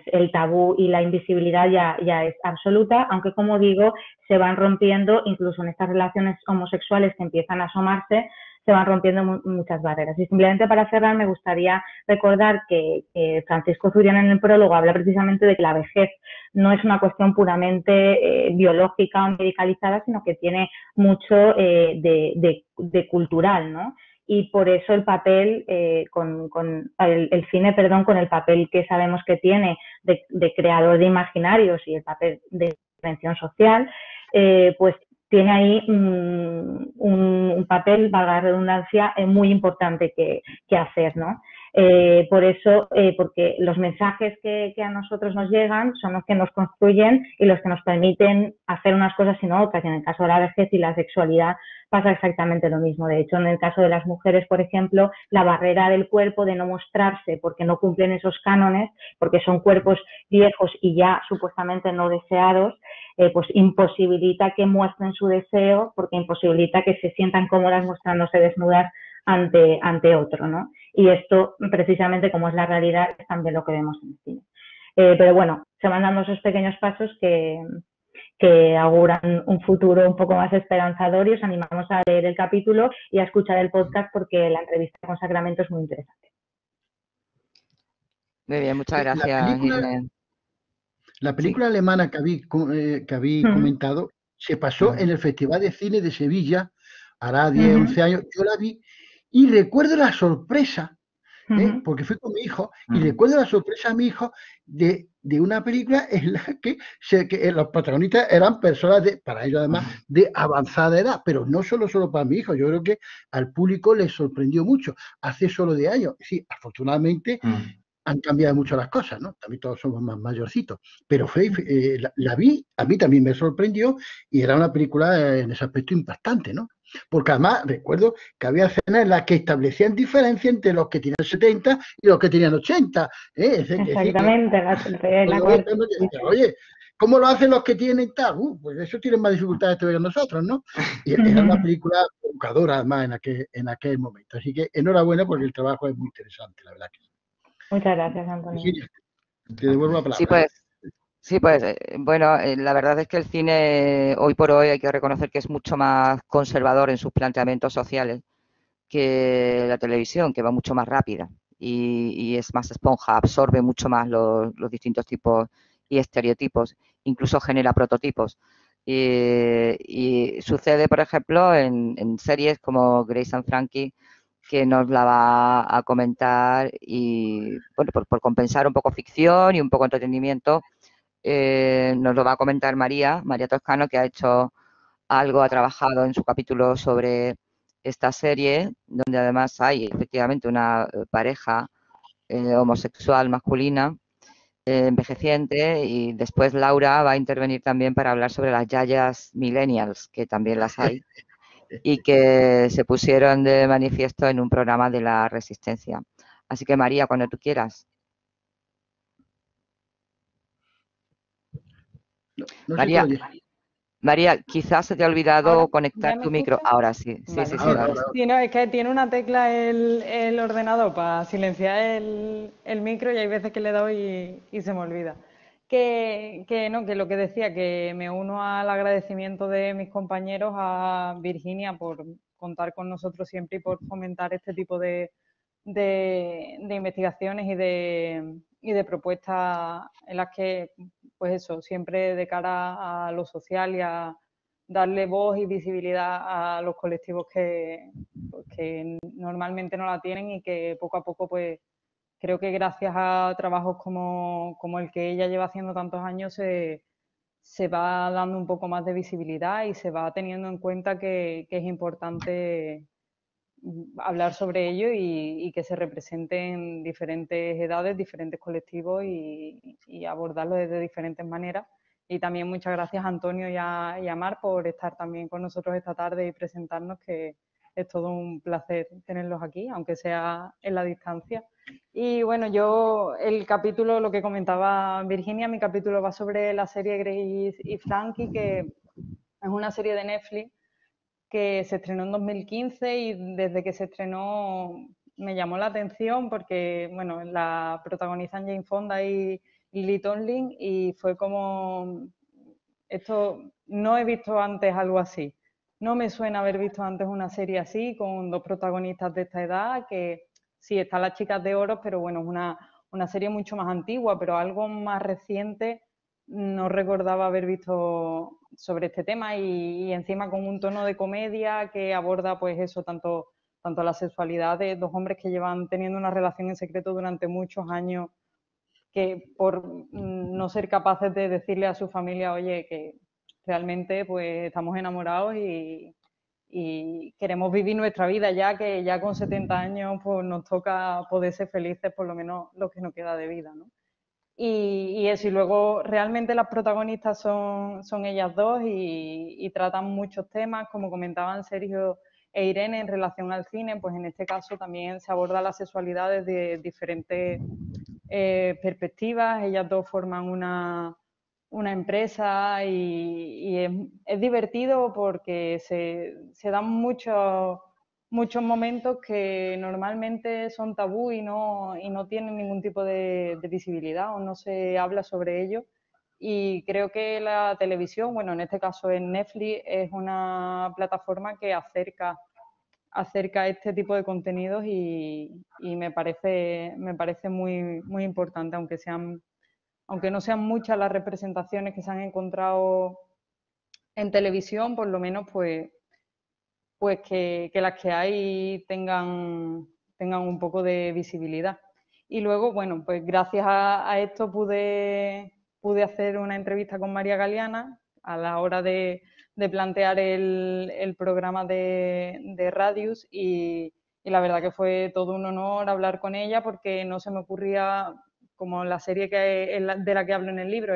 E: el tabú y la invisibilidad ya es absoluta, aunque como digo, se van rompiendo, incluso en estas relaciones homosexuales que empiezan a asomarse, se van rompiendo muchas barreras. Y simplemente para cerrar me gustaría recordar que Francisco Zurian en el prólogo habla precisamente de que la vejez no es una cuestión puramente biológica o medicalizada, sino que tiene mucho de cultural, ¿no? Y por eso el papel, el cine, con el papel que sabemos que tiene de creador de imaginarios y el papel de intervención social, pues tiene ahí un papel, valga la redundancia, muy importante que hacer, ¿no? Por eso, porque los mensajes que a nosotros nos llegan son los que nos construyen y los que nos permiten hacer unas cosas y no otras. En el caso de la vejez y la sexualidad pasa exactamente lo mismo. De hecho, en el caso de las mujeres, por ejemplo, la barrera del cuerpo de no mostrarse porque no cumplen esos cánones, porque son cuerpos viejos y ya supuestamente no deseados, pues imposibilita que muestren su deseo, porque imposibilita que se sientan cómodas mostrándose desnudas ante otro, ¿no? Y esto, precisamente, como es la realidad, es también lo que vemos en el cine. pero bueno, se van dando esos pequeños pasos que auguran un futuro un poco más esperanzador y os animamos a leer el capítulo y a escuchar el podcast porque la entrevista con Sacramento es muy interesante.
B: Muy bien, muchas
A: La
B: gracias,
A: película,
B: Irene.
A: la
B: Sí.
A: película alemana que habéis comentado se pasó en el Festival de Cine de Sevilla, hará 10, 11 años. Yo la vi y recuerdo la sorpresa, porque fui con mi hijo, y recuerdo la sorpresa a mi hijo de una película en la que los protagonistas eran personas, para ellos además, de avanzada edad, pero no solo para mi hijo, yo creo que al público les sorprendió mucho, hace solo 10 años. Sí, afortunadamente han cambiado mucho las cosas, ¿no? También todos somos más mayorcitos, pero la vi, a mí también me sorprendió y era una película en ese aspecto impactante, ¿no? Porque además recuerdo que había escenas en las que establecían diferencia entre los que tenían 70 y los que tenían 80.
E: Exactamente,
A: oye, ¿cómo lo hacen los que tienen tal? Pues eso tienen más dificultades que nosotros, ¿no? Y era una película educadora además en aquel momento. Así que enhorabuena porque el trabajo es muy interesante, la verdad que sí.
E: Muchas gracias, Antonio.
A: Virginia, te devuelvo la palabra.
B: Sí, pues, bueno, la verdad es que el cine hoy por hoy hay que reconocer que es mucho más conservador en sus planteamientos sociales que la televisión, que va mucho más rápida y es más esponja, absorbe mucho más los distintos tipos y estereotipos, incluso genera prototipos. Y sucede, por ejemplo, en series como Grace and Frankie, que nos la va a comentar y, bueno, por compensar un poco ficción y un poco entretenimiento, nos lo va a comentar María Toscano, que ha hecho algo, ha trabajado en su capítulo sobre esta serie, donde además hay efectivamente una pareja homosexual masculina envejeciente, y después Laura va a intervenir también para hablar sobre las yayas millennials, que también las hay, y que se pusieron de manifiesto en un programa de la Resistencia. Así que María, cuando tú quieras. María, quizás se te ha olvidado conectar tu micro. Ahora sí.
G: Vale. Sí. Sí, no, es que tiene una tecla el ordenador para silenciar el micro y hay veces que le doy y se me olvida. Que lo que decía, que me uno al agradecimiento de mis compañeros, a Virginia por contar con nosotros siempre y por fomentar este tipo de investigaciones y de propuestas en las que, pues eso, siempre de cara a lo social y a darle voz y visibilidad a los colectivos que normalmente no la tienen y que poco a poco, pues creo que gracias a trabajos como el que ella lleva haciendo tantos años se va dando un poco más de visibilidad y se va teniendo en cuenta que es importante hablar sobre ello y que se representen diferentes edades, diferentes colectivos y abordarlo desde diferentes maneras. Y también muchas gracias a Antonio y a Mar por estar también con nosotros esta tarde y presentarnos, que es todo un placer tenerlos aquí, aunque sea en la distancia. Y bueno, yo el capítulo, lo que comentaba Virginia, mi capítulo va sobre la serie Grace y Frankie, que es una serie de Netflix que se estrenó en 2015 y desde que se estrenó me llamó la atención porque, bueno, la protagonizan Jane Fonda y Lily Tomlin y fue como, esto no he visto antes algo así. No me suena haber visto antes una serie así con dos protagonistas de esta edad, que sí, están las chicas de oro, pero bueno, es una serie mucho más antigua, pero algo más reciente no recordaba haber visto sobre este tema y encima con un tono de comedia que aborda pues eso, tanto la sexualidad de dos hombres que llevan teniendo una relación en secreto durante muchos años, que por no ser capaces de decirle a su familia, oye, que realmente pues estamos enamorados y queremos vivir nuestra vida ya, que ya con 70 años pues nos toca poder ser felices por lo menos lo que nos queda de vida, ¿no? Y eso, y luego realmente las protagonistas son ellas dos y tratan muchos temas, como comentaban Sergio e Irene en relación al cine, pues en este caso también se aborda la sexualidad desde diferentes perspectivas. Ellas dos forman una empresa y es divertido porque se dan muchos muchos momentos que normalmente son tabú y no tienen ningún tipo de visibilidad o no se habla sobre ello. Y creo que la televisión, bueno, en este caso en Netflix, es una plataforma que acerca este tipo de contenidos y me parece muy, muy importante, aunque no sean muchas las representaciones que se han encontrado en televisión, por lo menos pues que las que hay tengan un poco de visibilidad. Y luego, bueno, pues gracias a esto pude hacer una entrevista con María Galeana a la hora de plantear el programa de Radius y la verdad que fue todo un honor hablar con ella porque no se me ocurría, como la serie de la que hablo en el libro,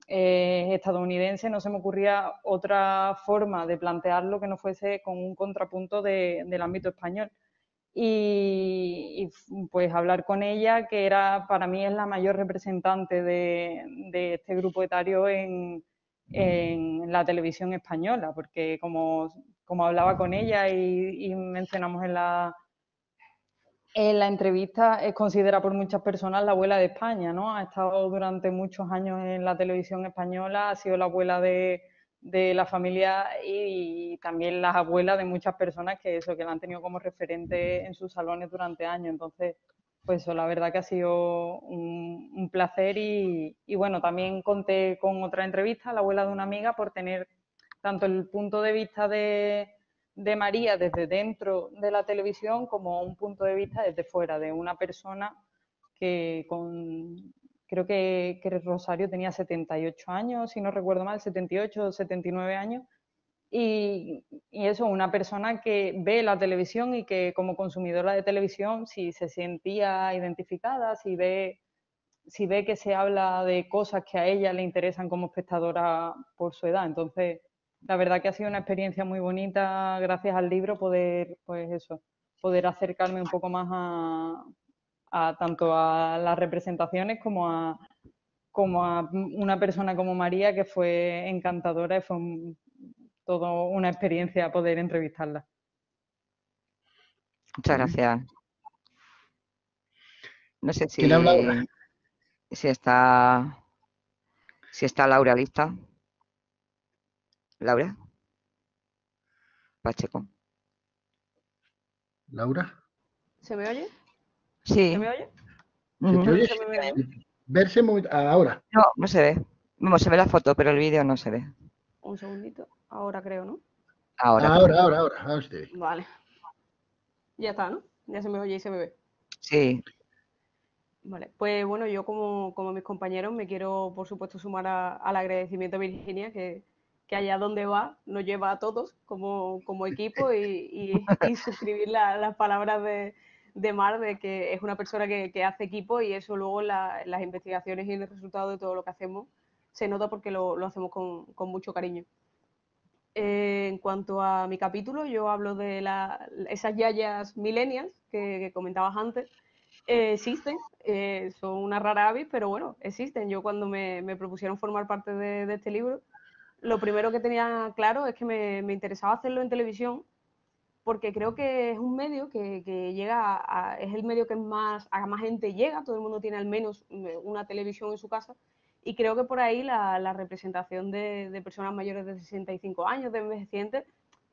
G: estadounidense, no se me ocurría otra forma de plantearlo que no fuese con un contrapunto del ámbito español. Y pues hablar con ella, que era para mí es la mayor representante de este grupo etario en la televisión española, porque como hablaba con ella y mencionamos en la entrevista, es considerada por muchas personas la abuela de España, ¿no? Ha estado durante muchos años en la televisión española, ha sido la abuela de la familia y también la abuela de muchas personas que la han tenido como referente en sus salones durante años. Entonces, pues eso, la verdad que ha sido un placer y bueno, también conté con otra entrevista, la abuela de una amiga, por tener tanto el punto de vista de María desde dentro de la televisión como un punto de vista desde fuera, de una persona que creo que Rosario tenía 78 años, si no recuerdo mal, 78 o 79 años, y eso, una persona que ve la televisión y que como consumidora de televisión, si se sentía identificada, si ve que se habla de cosas que a ella le interesan como espectadora por su edad. Entonces, la verdad que ha sido una experiencia muy bonita, gracias al libro, poder acercarme un poco más a tanto a las representaciones como a una persona como María, que fue encantadora y fue todo una experiencia poder entrevistarla.
B: Muchas gracias. No sé
A: ¿Quién habla ahora?
B: si está Laura lista. Laura Pacheco.
A: ¿Laura?
H: ¿Se me oye?
B: Sí.
H: ¿Se me oye?
A: ¿Se te oye?
H: ¿Se me ve, no?
A: Verse ahora.
B: No, no se ve. Vamos, se ve la foto, pero el vídeo no se ve.
H: Un segundito. Ahora creo, ¿no?
B: Ahora.
A: Ahora se te ve.
H: Vale. Ya está, ¿no? Ya se me oye y se me ve.
B: Sí.
H: Vale. Pues bueno, yo como mis compañeros me quiero, por supuesto, sumar al agradecimiento a Virginia, que allá donde va nos lleva a todos como equipo y suscribir las palabras de Mar, de que es una persona que hace equipo y eso luego en las investigaciones y en el resultado de todo lo que hacemos se nota porque lo hacemos con mucho cariño. En cuanto a mi capítulo, yo hablo de esas yayas millennials que comentabas antes. Existen, son una rara avis, pero bueno, existen. Yo cuando me propusieron formar parte de este libro, lo primero que tenía claro es que me interesaba hacerlo en televisión, porque creo que es un medio que llega es el medio que a más gente llega, todo el mundo tiene al menos una televisión en su casa, y creo que por ahí la representación de personas mayores de 65 años, de envejecientes,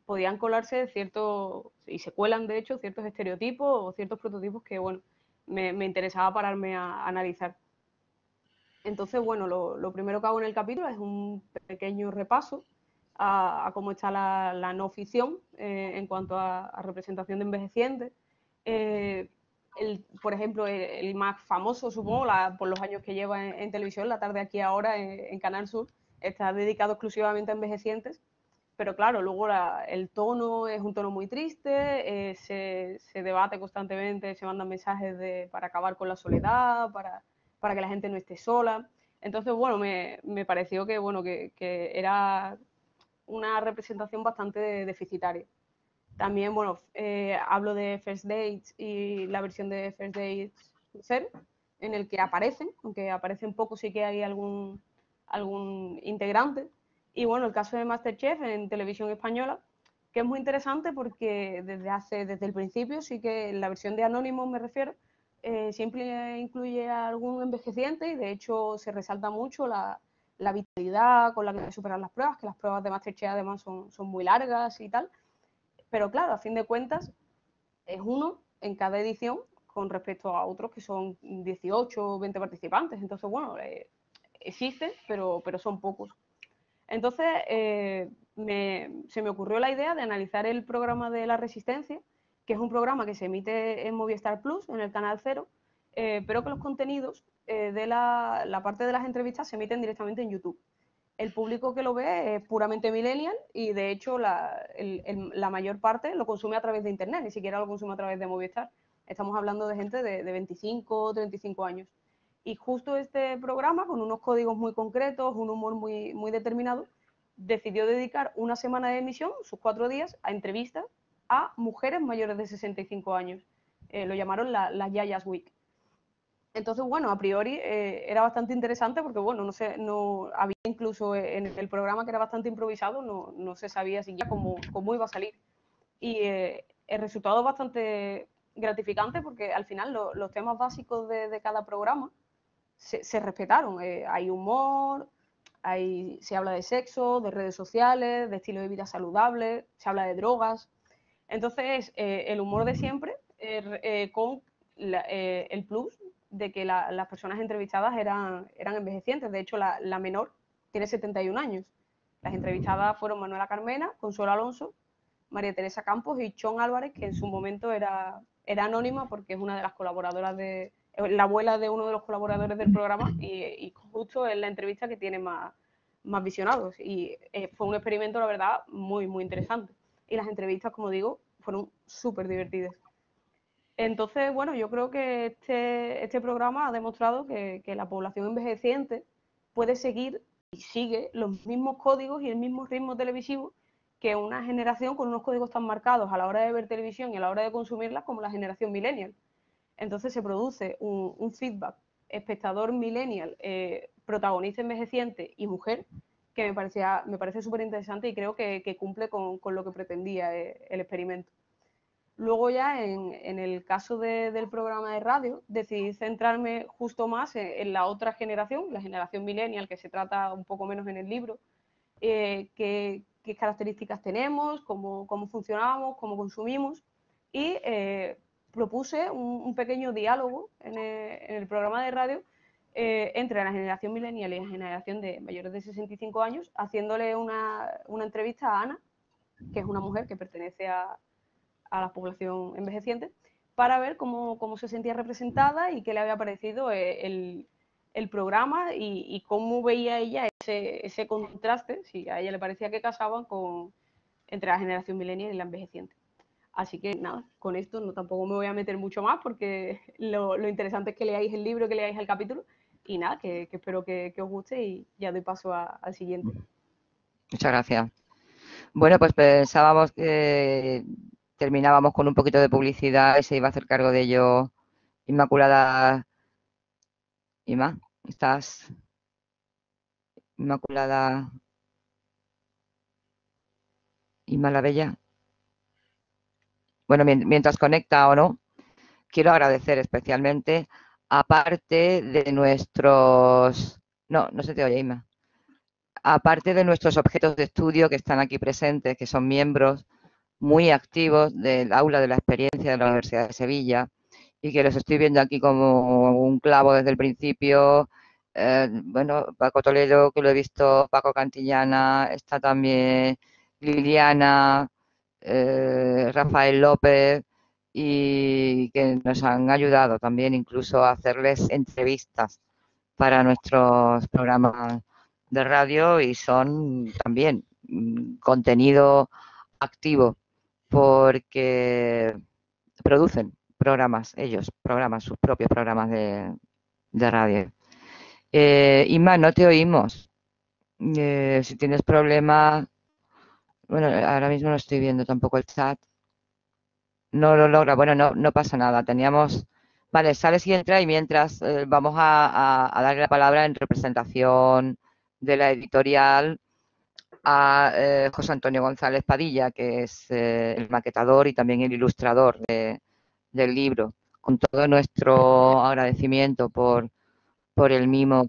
H: podían colarse ciertos, y se cuelan de hecho, ciertos estereotipos o ciertos prototipos que, bueno, me interesaba pararme a analizar. Entonces, bueno, lo primero que hago en el capítulo es un pequeño repaso a cómo está la no ficción en cuanto a representación de envejecientes. Por ejemplo, el más famoso, supongo, por los años que lleva en televisión, La tarde aquí ahora, en Canal Sur, está dedicado exclusivamente a envejecientes. Pero claro, luego el tono es un tono muy triste, se debate constantemente, se mandan mensajes para acabar con la soledad, para que la gente no esté sola. Entonces, bueno, me pareció que, bueno, que era una representación bastante deficitaria. También, bueno, hablo de First Dates y la versión de First Dates 0, en el que aparecen, aunque aparecen poco, sí que hay algún integrante. Y bueno, el caso de MasterChef en televisión española, que es muy interesante porque desde el principio, sí que en la versión de Anónimos me refiero, siempre incluye a algún envejeciente y de hecho se resalta mucho la vitalidad con la que superan las pruebas, que las pruebas de Masterchef además son muy largas y tal. Pero claro, a fin de cuentas, es uno en cada edición con respecto a otros que son 18 o 20 participantes. Entonces, bueno, existen, pero son pocos. Entonces, se me ocurrió la idea de analizar el programa de La Resistencia, que es un programa que se emite en Movistar Plus, en el canal 0, pero que los contenidos de la parte de las entrevistas se emiten directamente en YouTube. El público que lo ve es puramente millennial y de hecho la mayor parte lo consume a través de internet, ni siquiera lo consume a través de Movistar. Estamos hablando de gente de 25 o 35 años. Y justo este programa, con unos códigos muy concretos, un humor muy, muy determinado, decidió dedicar una semana de emisión, sus 4 días, a entrevistas a mujeres mayores de 65 años. Lo llamaron la Yayas Week. Entonces, bueno, a priori era bastante interesante porque, bueno, no había incluso en el programa que era bastante improvisado, no se sabía siquiera cómo iba a salir. Y el resultado es bastante gratificante porque al final los temas básicos de cada programa se respetaron. Hay humor, se habla de sexo, de redes sociales, de estilo de vida saludable, se habla de drogas. Entonces, el humor de siempre con el plus de que las personas entrevistadas eran envejecientes. De hecho, la menor tiene 71 años. Las entrevistadas fueron Manuela Carmena, Consuelo Alonso, María Teresa Campos y Chon Álvarez, que en su momento era anónima porque es una de las colaboradoras la abuela de uno de los colaboradores del programa y justo es la entrevista que tiene más visionados. Y fue un experimento, la verdad, muy, muy interesante. Y las entrevistas, como digo, fueron súper divertidas. Entonces, bueno, yo creo que este programa ha demostrado que la población envejeciente puede seguir y sigue los mismos códigos y el mismo ritmo televisivo que una generación con unos códigos tan marcados a la hora de ver televisión y a la hora de consumirla como la generación millennial. Entonces se produce un feedback espectador millennial, protagonista envejeciente y mujer, que me parece súper interesante y creo que cumple con lo que pretendía el experimento. Luego ya en el caso del programa de radio decidí centrarme justo más en la otra generación, la generación millennial, que se trata un poco menos en el libro, qué características tenemos, cómo funcionamos, cómo consumimos y propuse un pequeño diálogo en el programa de radio entre la generación millennial y la generación de mayores de 65 años, haciéndole una entrevista a Ana, que es una mujer que pertenece a la población envejeciente, para ver cómo se sentía representada y qué le había parecido el programa y cómo veía ella ese contraste, si a ella le parecía que casaban entre la generación millennial y la envejeciente. Así que nada, con esto tampoco me voy a meter mucho más porque lo interesante es que leáis el libro, que leáis el capítulo y nada, que espero que os guste y ya doy paso al siguiente.
B: Muchas gracias. Bueno, pues pensábamos que terminábamos con un poquito de publicidad y se iba a hacer cargo de ello Inmaculada. Inma, ¿estás? Inmaculada. Inma la Bella. Bueno, mientras conecta o no, quiero agradecer especialmente, aparte de nuestros... No se te oye, Inma. Aparte de nuestros objetos de estudio que están aquí presentes, que son miembros muy activos del aula de la experiencia de la Universidad de Sevilla y que los estoy viendo aquí como un clavo desde el principio. Bueno, Paco Toledo, que lo he visto, Paco Cantillana, está también Liliana, Rafael López, y que nos han ayudado también incluso a hacerles entrevistas para nuestros programas de radio y son también contenido activo porque producen programas, sus propios programas de radio. Inma, no te oímos. Si tienes problemas, bueno, ahora mismo no estoy viendo tampoco el chat. No lo logra, bueno, no pasa nada. Vale, sales y entra y mientras vamos a darle la palabra en representación de la editorial a José Antonio González Padilla, que es el maquetador y también el ilustrador del libro, con todo nuestro agradecimiento por el mimo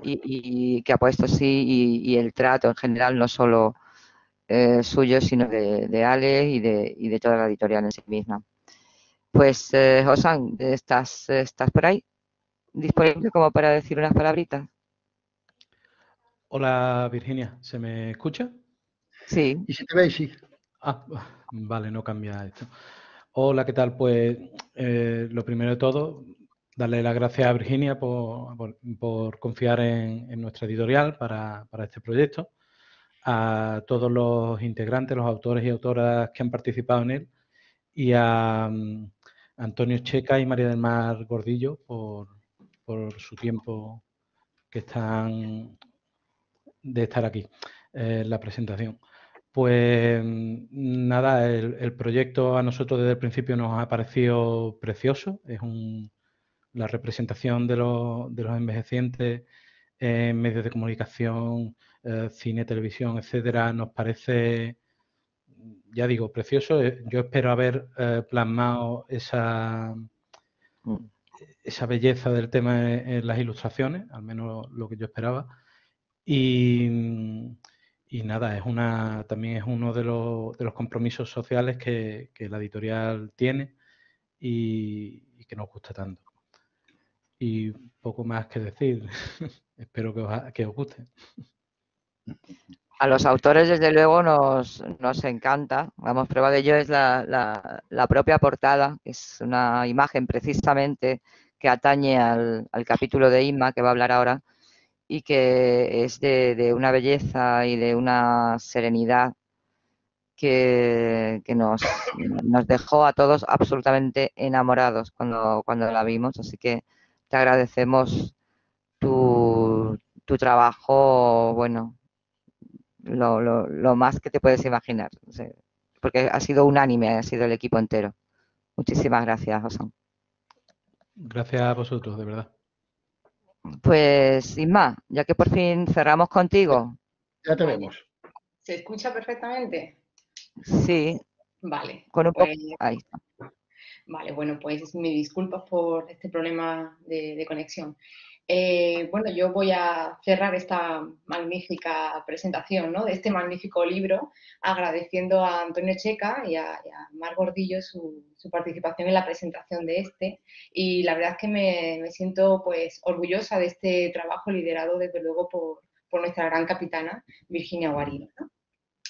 B: y que ha puesto, sí, y el trato en general, no solo suyo, sino de Ale y de toda la editorial en sí misma. Pues, Josan, ¿estás por ahí disponible como para decir unas palabritas?
I: Hola Virginia, ¿se me escucha?
B: Sí.
A: Y si te veis, sí.
I: Ah, vale, no cambia esto. Hola, ¿qué tal? Pues lo primero de todo, darle las gracias a Virginia por confiar en nuestra editorial para este proyecto, a todos los integrantes, los autores y autoras que han participado en él, y a Antonio Checa y María del Mar Gordillo por su tiempo que están de estar aquí en la presentación. Pues nada, el proyecto a nosotros desde el principio nos ha parecido precioso. Es la representación de los envejecientes en medios de comunicación, cine, televisión, etcétera, nos parece, ya digo, precioso. Yo espero haber plasmado esa belleza del tema en las ilustraciones, al menos lo que yo esperaba. Y nada, también es uno de los compromisos sociales que la editorial tiene y que nos gusta tanto. Y poco más que decir. Espero que os guste.
B: A los autores, desde luego, nos encanta. Vamos, prueba de ello es la propia portada, que es una imagen precisamente que atañe al capítulo de Inma, que va a hablar ahora, y que es de una belleza y de una serenidad que nos dejó a todos absolutamente enamorados cuando la vimos. Así que te agradecemos tu trabajo, bueno, lo más que te puedes imaginar. O sea, porque ha sido unánime, ha sido el equipo entero. Muchísimas gracias, Josan.
I: Gracias a vosotros, de verdad.
B: Pues, Inma, ya que por fin cerramos contigo.
A: Ya te vemos.
J: ¿Se escucha perfectamente?
B: Sí.
J: Vale.
B: Con un poco.
J: Pues,
B: Ahí está.
J: vale, bueno, pues mis disculpas por este problema de conexión. Bueno, yo voy a cerrar esta magnífica presentación, ¿no?, de este magnífico libro, agradeciendo a Antonio Checa y a Mar Gordillo su participación en la presentación de este. Y la verdad es que me siento pues orgullosa de este trabajo liderado desde luego por nuestra gran capitana, Virginia Guarino, ¿no?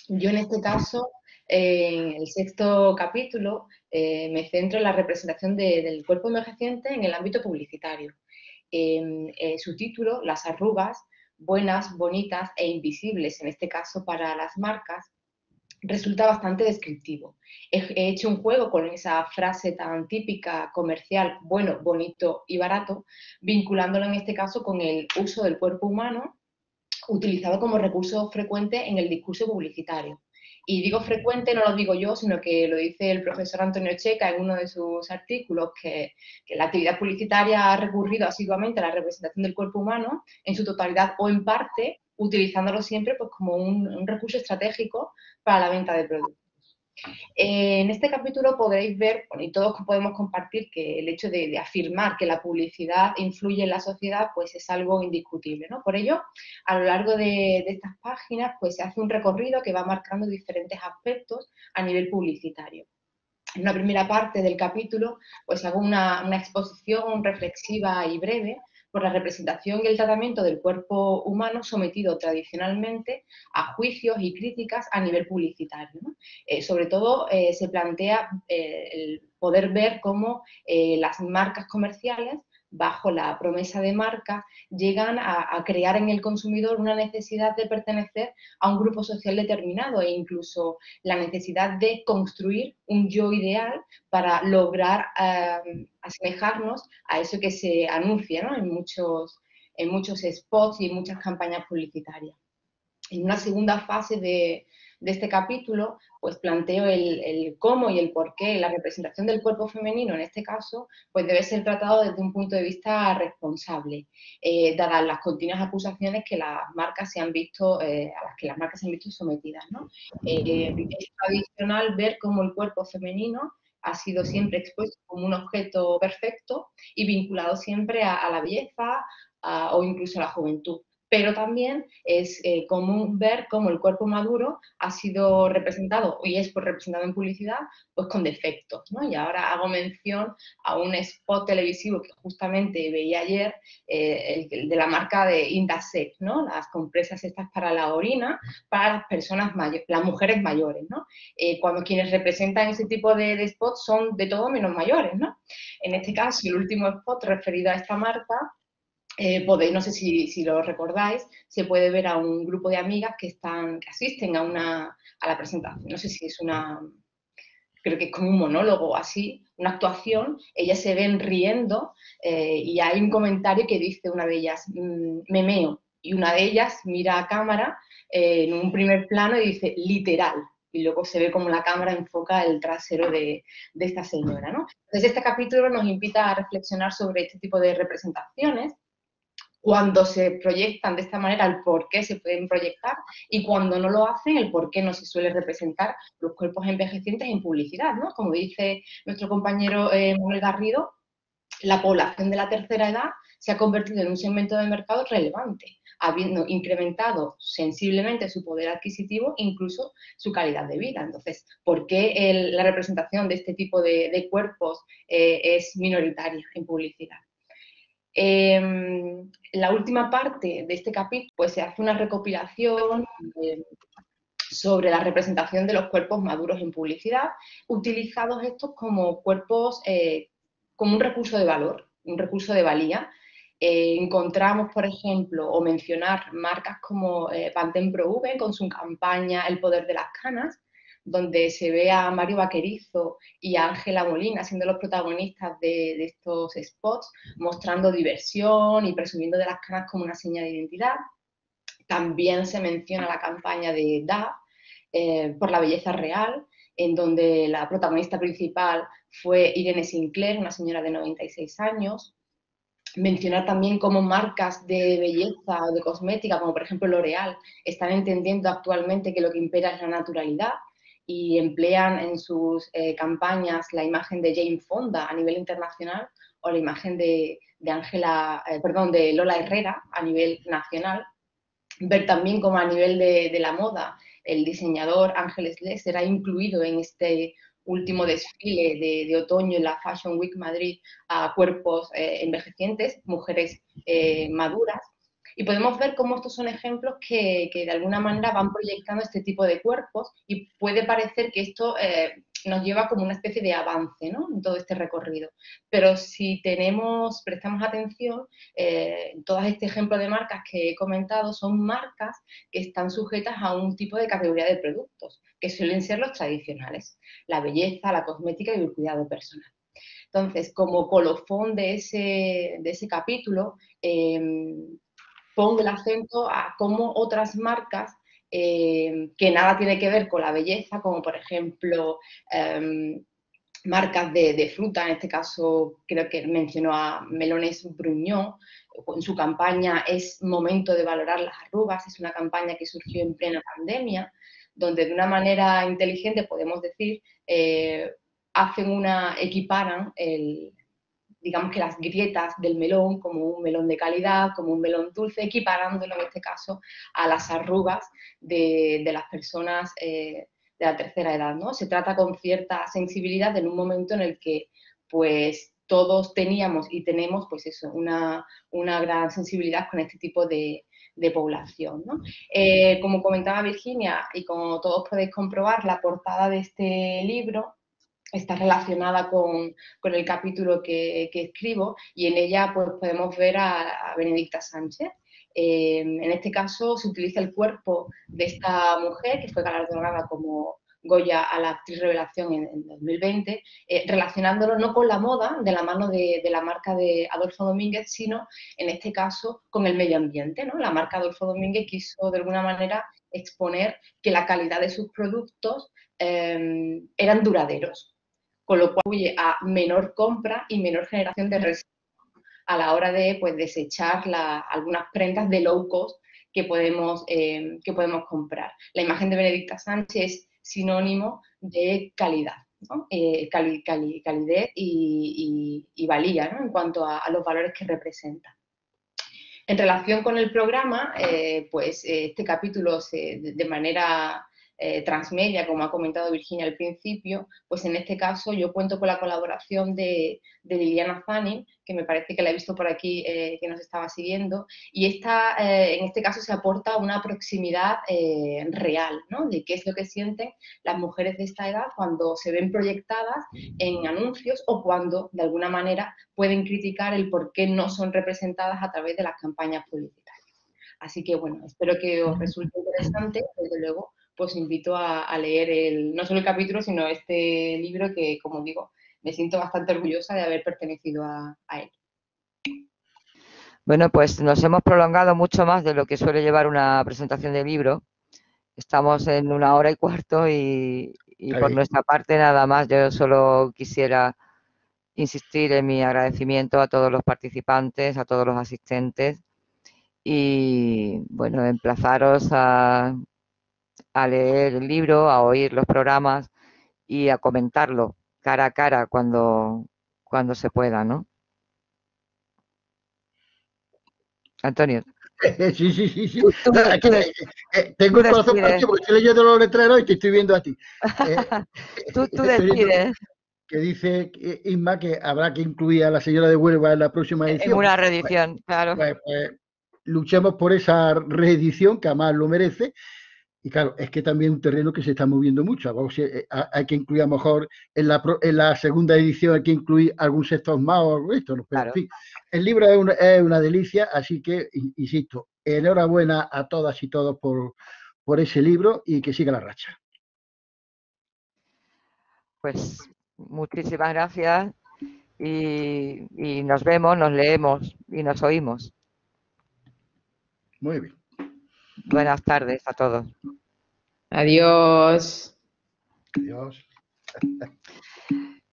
J: Yo en este caso, en el sexto capítulo, me centro en la representación del cuerpo envejeciente en el ámbito publicitario. Su título, Las arrugas, buenas, bonitas e invisibles, en este caso para las marcas, resulta bastante descriptivo. He hecho un juego con esa frase tan típica comercial, bueno, bonito y barato, vinculándolo en este caso con el uso del cuerpo humano utilizado como recurso frecuente en el discurso publicitario. Y digo frecuente, no lo digo yo, sino que lo dice el profesor Antonio Checa en uno de sus artículos, que la actividad publicitaria ha recurrido asiduamente a la representación del cuerpo humano en su totalidad o en parte, utilizándolo siempre pues, como un recurso estratégico para la venta de productos. En este capítulo podréis ver, bueno, y todos podemos compartir, que el hecho de afirmar que la publicidad influye en la sociedad pues es algo indiscutible, ¿no? Por ello, a lo largo de estas páginas pues se hace un recorrido que va marcando diferentes aspectos a nivel publicitario. En una primera parte del capítulo pues hago una exposición reflexiva y breve por la representación y el tratamiento del cuerpo humano sometido tradicionalmente a juicios y críticas a nivel publicitario, ¿no? Sobre todo se plantea el poder ver cómo las marcas comerciales, bajo la promesa de marca, llegan a crear en el consumidor una necesidad de pertenecer a un grupo social determinado e incluso la necesidad de construir un yo ideal para lograr asemejarnos a eso que se anuncia, ¿no?, en muchos spots y en muchas campañas publicitarias. En una segunda fase de este capítulo, pues planteo el cómo y el por qué la representación del cuerpo femenino, en este caso, pues debe ser tratado desde un punto de vista responsable, dadas las continuas acusaciones que las marcas se han visto, a las que las marcas se han visto sometidas, ¿no? Es tradicional ver cómo el cuerpo femenino ha sido siempre expuesto como un objeto perfecto y vinculado siempre a la belleza o incluso a la juventud. Pero también es común ver cómo el cuerpo maduro ha sido representado y es representado en publicidad pues con defectos, ¿no? Y ahora hago mención a un spot televisivo que justamente veía ayer, el de la marca de Indasec, ¿no? Las compresas estas para la orina para las personas mayores, las mujeres mayores, ¿no? Cuando quienes representan ese tipo de spots son de todo menos mayores, ¿no? En este caso, el último spot referido a esta marca, podéis, no sé si lo recordáis, se puede ver a un grupo de amigas que asisten a la presentación. No sé si es creo que es como un monólogo o así, una actuación. Ellas se ven riendo y hay un comentario que dice una de ellas, me meo. Y una de ellas mira a cámara en un primer plano y dice, literal. Y luego se ve como la cámara enfoca el trasero de esta señora, ¿no? Entonces, este capítulo nos invita a reflexionar sobre este tipo de representaciones, cuando se proyectan de esta manera, el por qué se pueden proyectar, y cuando no lo hacen, el por qué no se suele representar los cuerpos envejecientes en publicidad, ¿no? Como dice nuestro compañero Manuel Garrido, la población de la tercera edad se ha convertido en un segmento de mercado relevante, habiendo incrementado sensiblemente su poder adquisitivo, incluso su calidad de vida. Entonces, ¿por qué la representación de este tipo de cuerpos es minoritaria en publicidad? La última parte de este capítulo, pues se hace una recopilación sobre la representación de los cuerpos maduros en publicidad, utilizados estos como cuerpos, como un recurso de valor, un recurso de valía. Encontramos, por ejemplo, o mencionar marcas como Pantene Pro V con su campaña El poder de las canas, donde se ve a Mario Vaquerizo y a Ángela Molina siendo los protagonistas de estos spots, mostrando diversión y presumiendo de las canas como una señal de identidad. También se menciona la campaña de DAF por la belleza real, en donde la protagonista principal fue Irene Sinclair, una señora de 96 años. Mencionar también cómo marcas de belleza o de cosmética, como por ejemplo L'Oréal, están entendiendo actualmente que lo que impera es la naturalidad y emplean en sus campañas la imagen de Jane Fonda a nivel internacional o la imagen de Lola Herrera a nivel nacional. Ver también cómo a nivel de la moda el diseñador Ángeles Les será incluido en este último desfile de otoño en la Fashion Week Madrid a cuerpos envejecientes, mujeres maduras. Y podemos ver cómo estos son ejemplos que de alguna manera van proyectando este tipo de cuerpos y puede parecer que esto nos lleva como una especie de avance, ¿no?, en todo este recorrido. Pero si prestamos atención, todos este ejemplo de marcas que he comentado son marcas que están sujetas a un tipo de categoría de productos, que suelen ser los tradicionales, la belleza, la cosmética y el cuidado personal. Entonces, como colofón de ese capítulo, pongo el acento a cómo otras marcas que nada tiene que ver con la belleza, como por ejemplo marcas de fruta, en este caso creo que mencionó a Melones Bruñó, en su campaña Es momento de valorar las arrugas, es una campaña que surgió en plena pandemia, donde de una manera inteligente, podemos decir, equiparan digamos que las grietas del melón como un melón de calidad, como un melón dulce, equiparándolo en este caso a las arrugas de las personas de la tercera edad, ¿no? Se trata con cierta sensibilidad en un momento en el que pues todos teníamos y tenemos pues eso, una gran sensibilidad con este tipo de población, ¿no? Como comentaba Virginia y como todos podéis comprobar, la portada de este libro está relacionada con el capítulo que escribo y en ella pues, podemos ver a Benedicta Sánchez. En este caso se utiliza el cuerpo de esta mujer que fue galardonada como Goya a la actriz revelación en 2020, relacionándolo no con la moda de la mano de la marca de Adolfo Domínguez, sino en este caso con el medio ambiente, ¿no? La marca Adolfo Domínguez quiso de alguna manera exponer que la calidad de sus productos eran duraderos, con lo cual contribuye a menor compra y menor generación de residuos a la hora de pues, desechar algunas prendas de low cost que podemos comprar. La imagen de Benedicta Sánchez es sinónimo de calidad, ¿no? Calidez y valía, ¿no? En cuanto a los valores que representa. En relación con el programa, pues este capítulo de manera transmedia, como ha comentado Virginia al principio, pues en este caso yo cuento con la colaboración de Liliana Zani, que me parece que la he visto por aquí, que nos estaba siguiendo, y en este caso se aporta una proximidad real, ¿no? De qué es lo que sienten las mujeres de esta edad cuando se ven proyectadas en anuncios o cuando, de alguna manera, pueden criticar el por qué no son representadas a través de las campañas publicitarias. Así que, bueno, espero que os resulte interesante. Desde luego, pues invito a leer no solo el capítulo, sino este libro que, como digo, me siento bastante orgullosa de haber pertenecido a él.
B: Bueno, pues nos hemos prolongado mucho más de lo que suele llevar una presentación de libro. Estamos en 1 hora y cuarto y por nuestra parte nada más. Yo solo quisiera insistir en mi agradecimiento a todos los participantes, a todos los asistentes y, bueno, emplazaros a leer el libro, a oír los programas y a comentarlo cara a cara cuando se pueda, ¿no? Antonio.
A: Sí. Tengo el corazón partido porque estoy leyendo los letreros y te estoy viendo a ti.
B: Tú decides.
A: Que dice Isma que habrá que incluir a la señora de Huelva en la próxima edición.
B: En una reedición, claro.
A: Pues, luchemos por esa reedición, que además lo merece. Y claro, es que también es un terreno que se está moviendo mucho. Hay que incluir a lo mejor en la segunda edición, hay que incluir algún sector más o esto. Pero, claro. En fin, el libro es una delicia, así que, insisto, enhorabuena a todas y todos por ese libro y que siga la racha.
B: Pues muchísimas gracias y nos vemos, nos leemos y nos oímos.
A: Muy bien.
B: Buenas tardes a todos.
C: Adiós.
A: Adiós.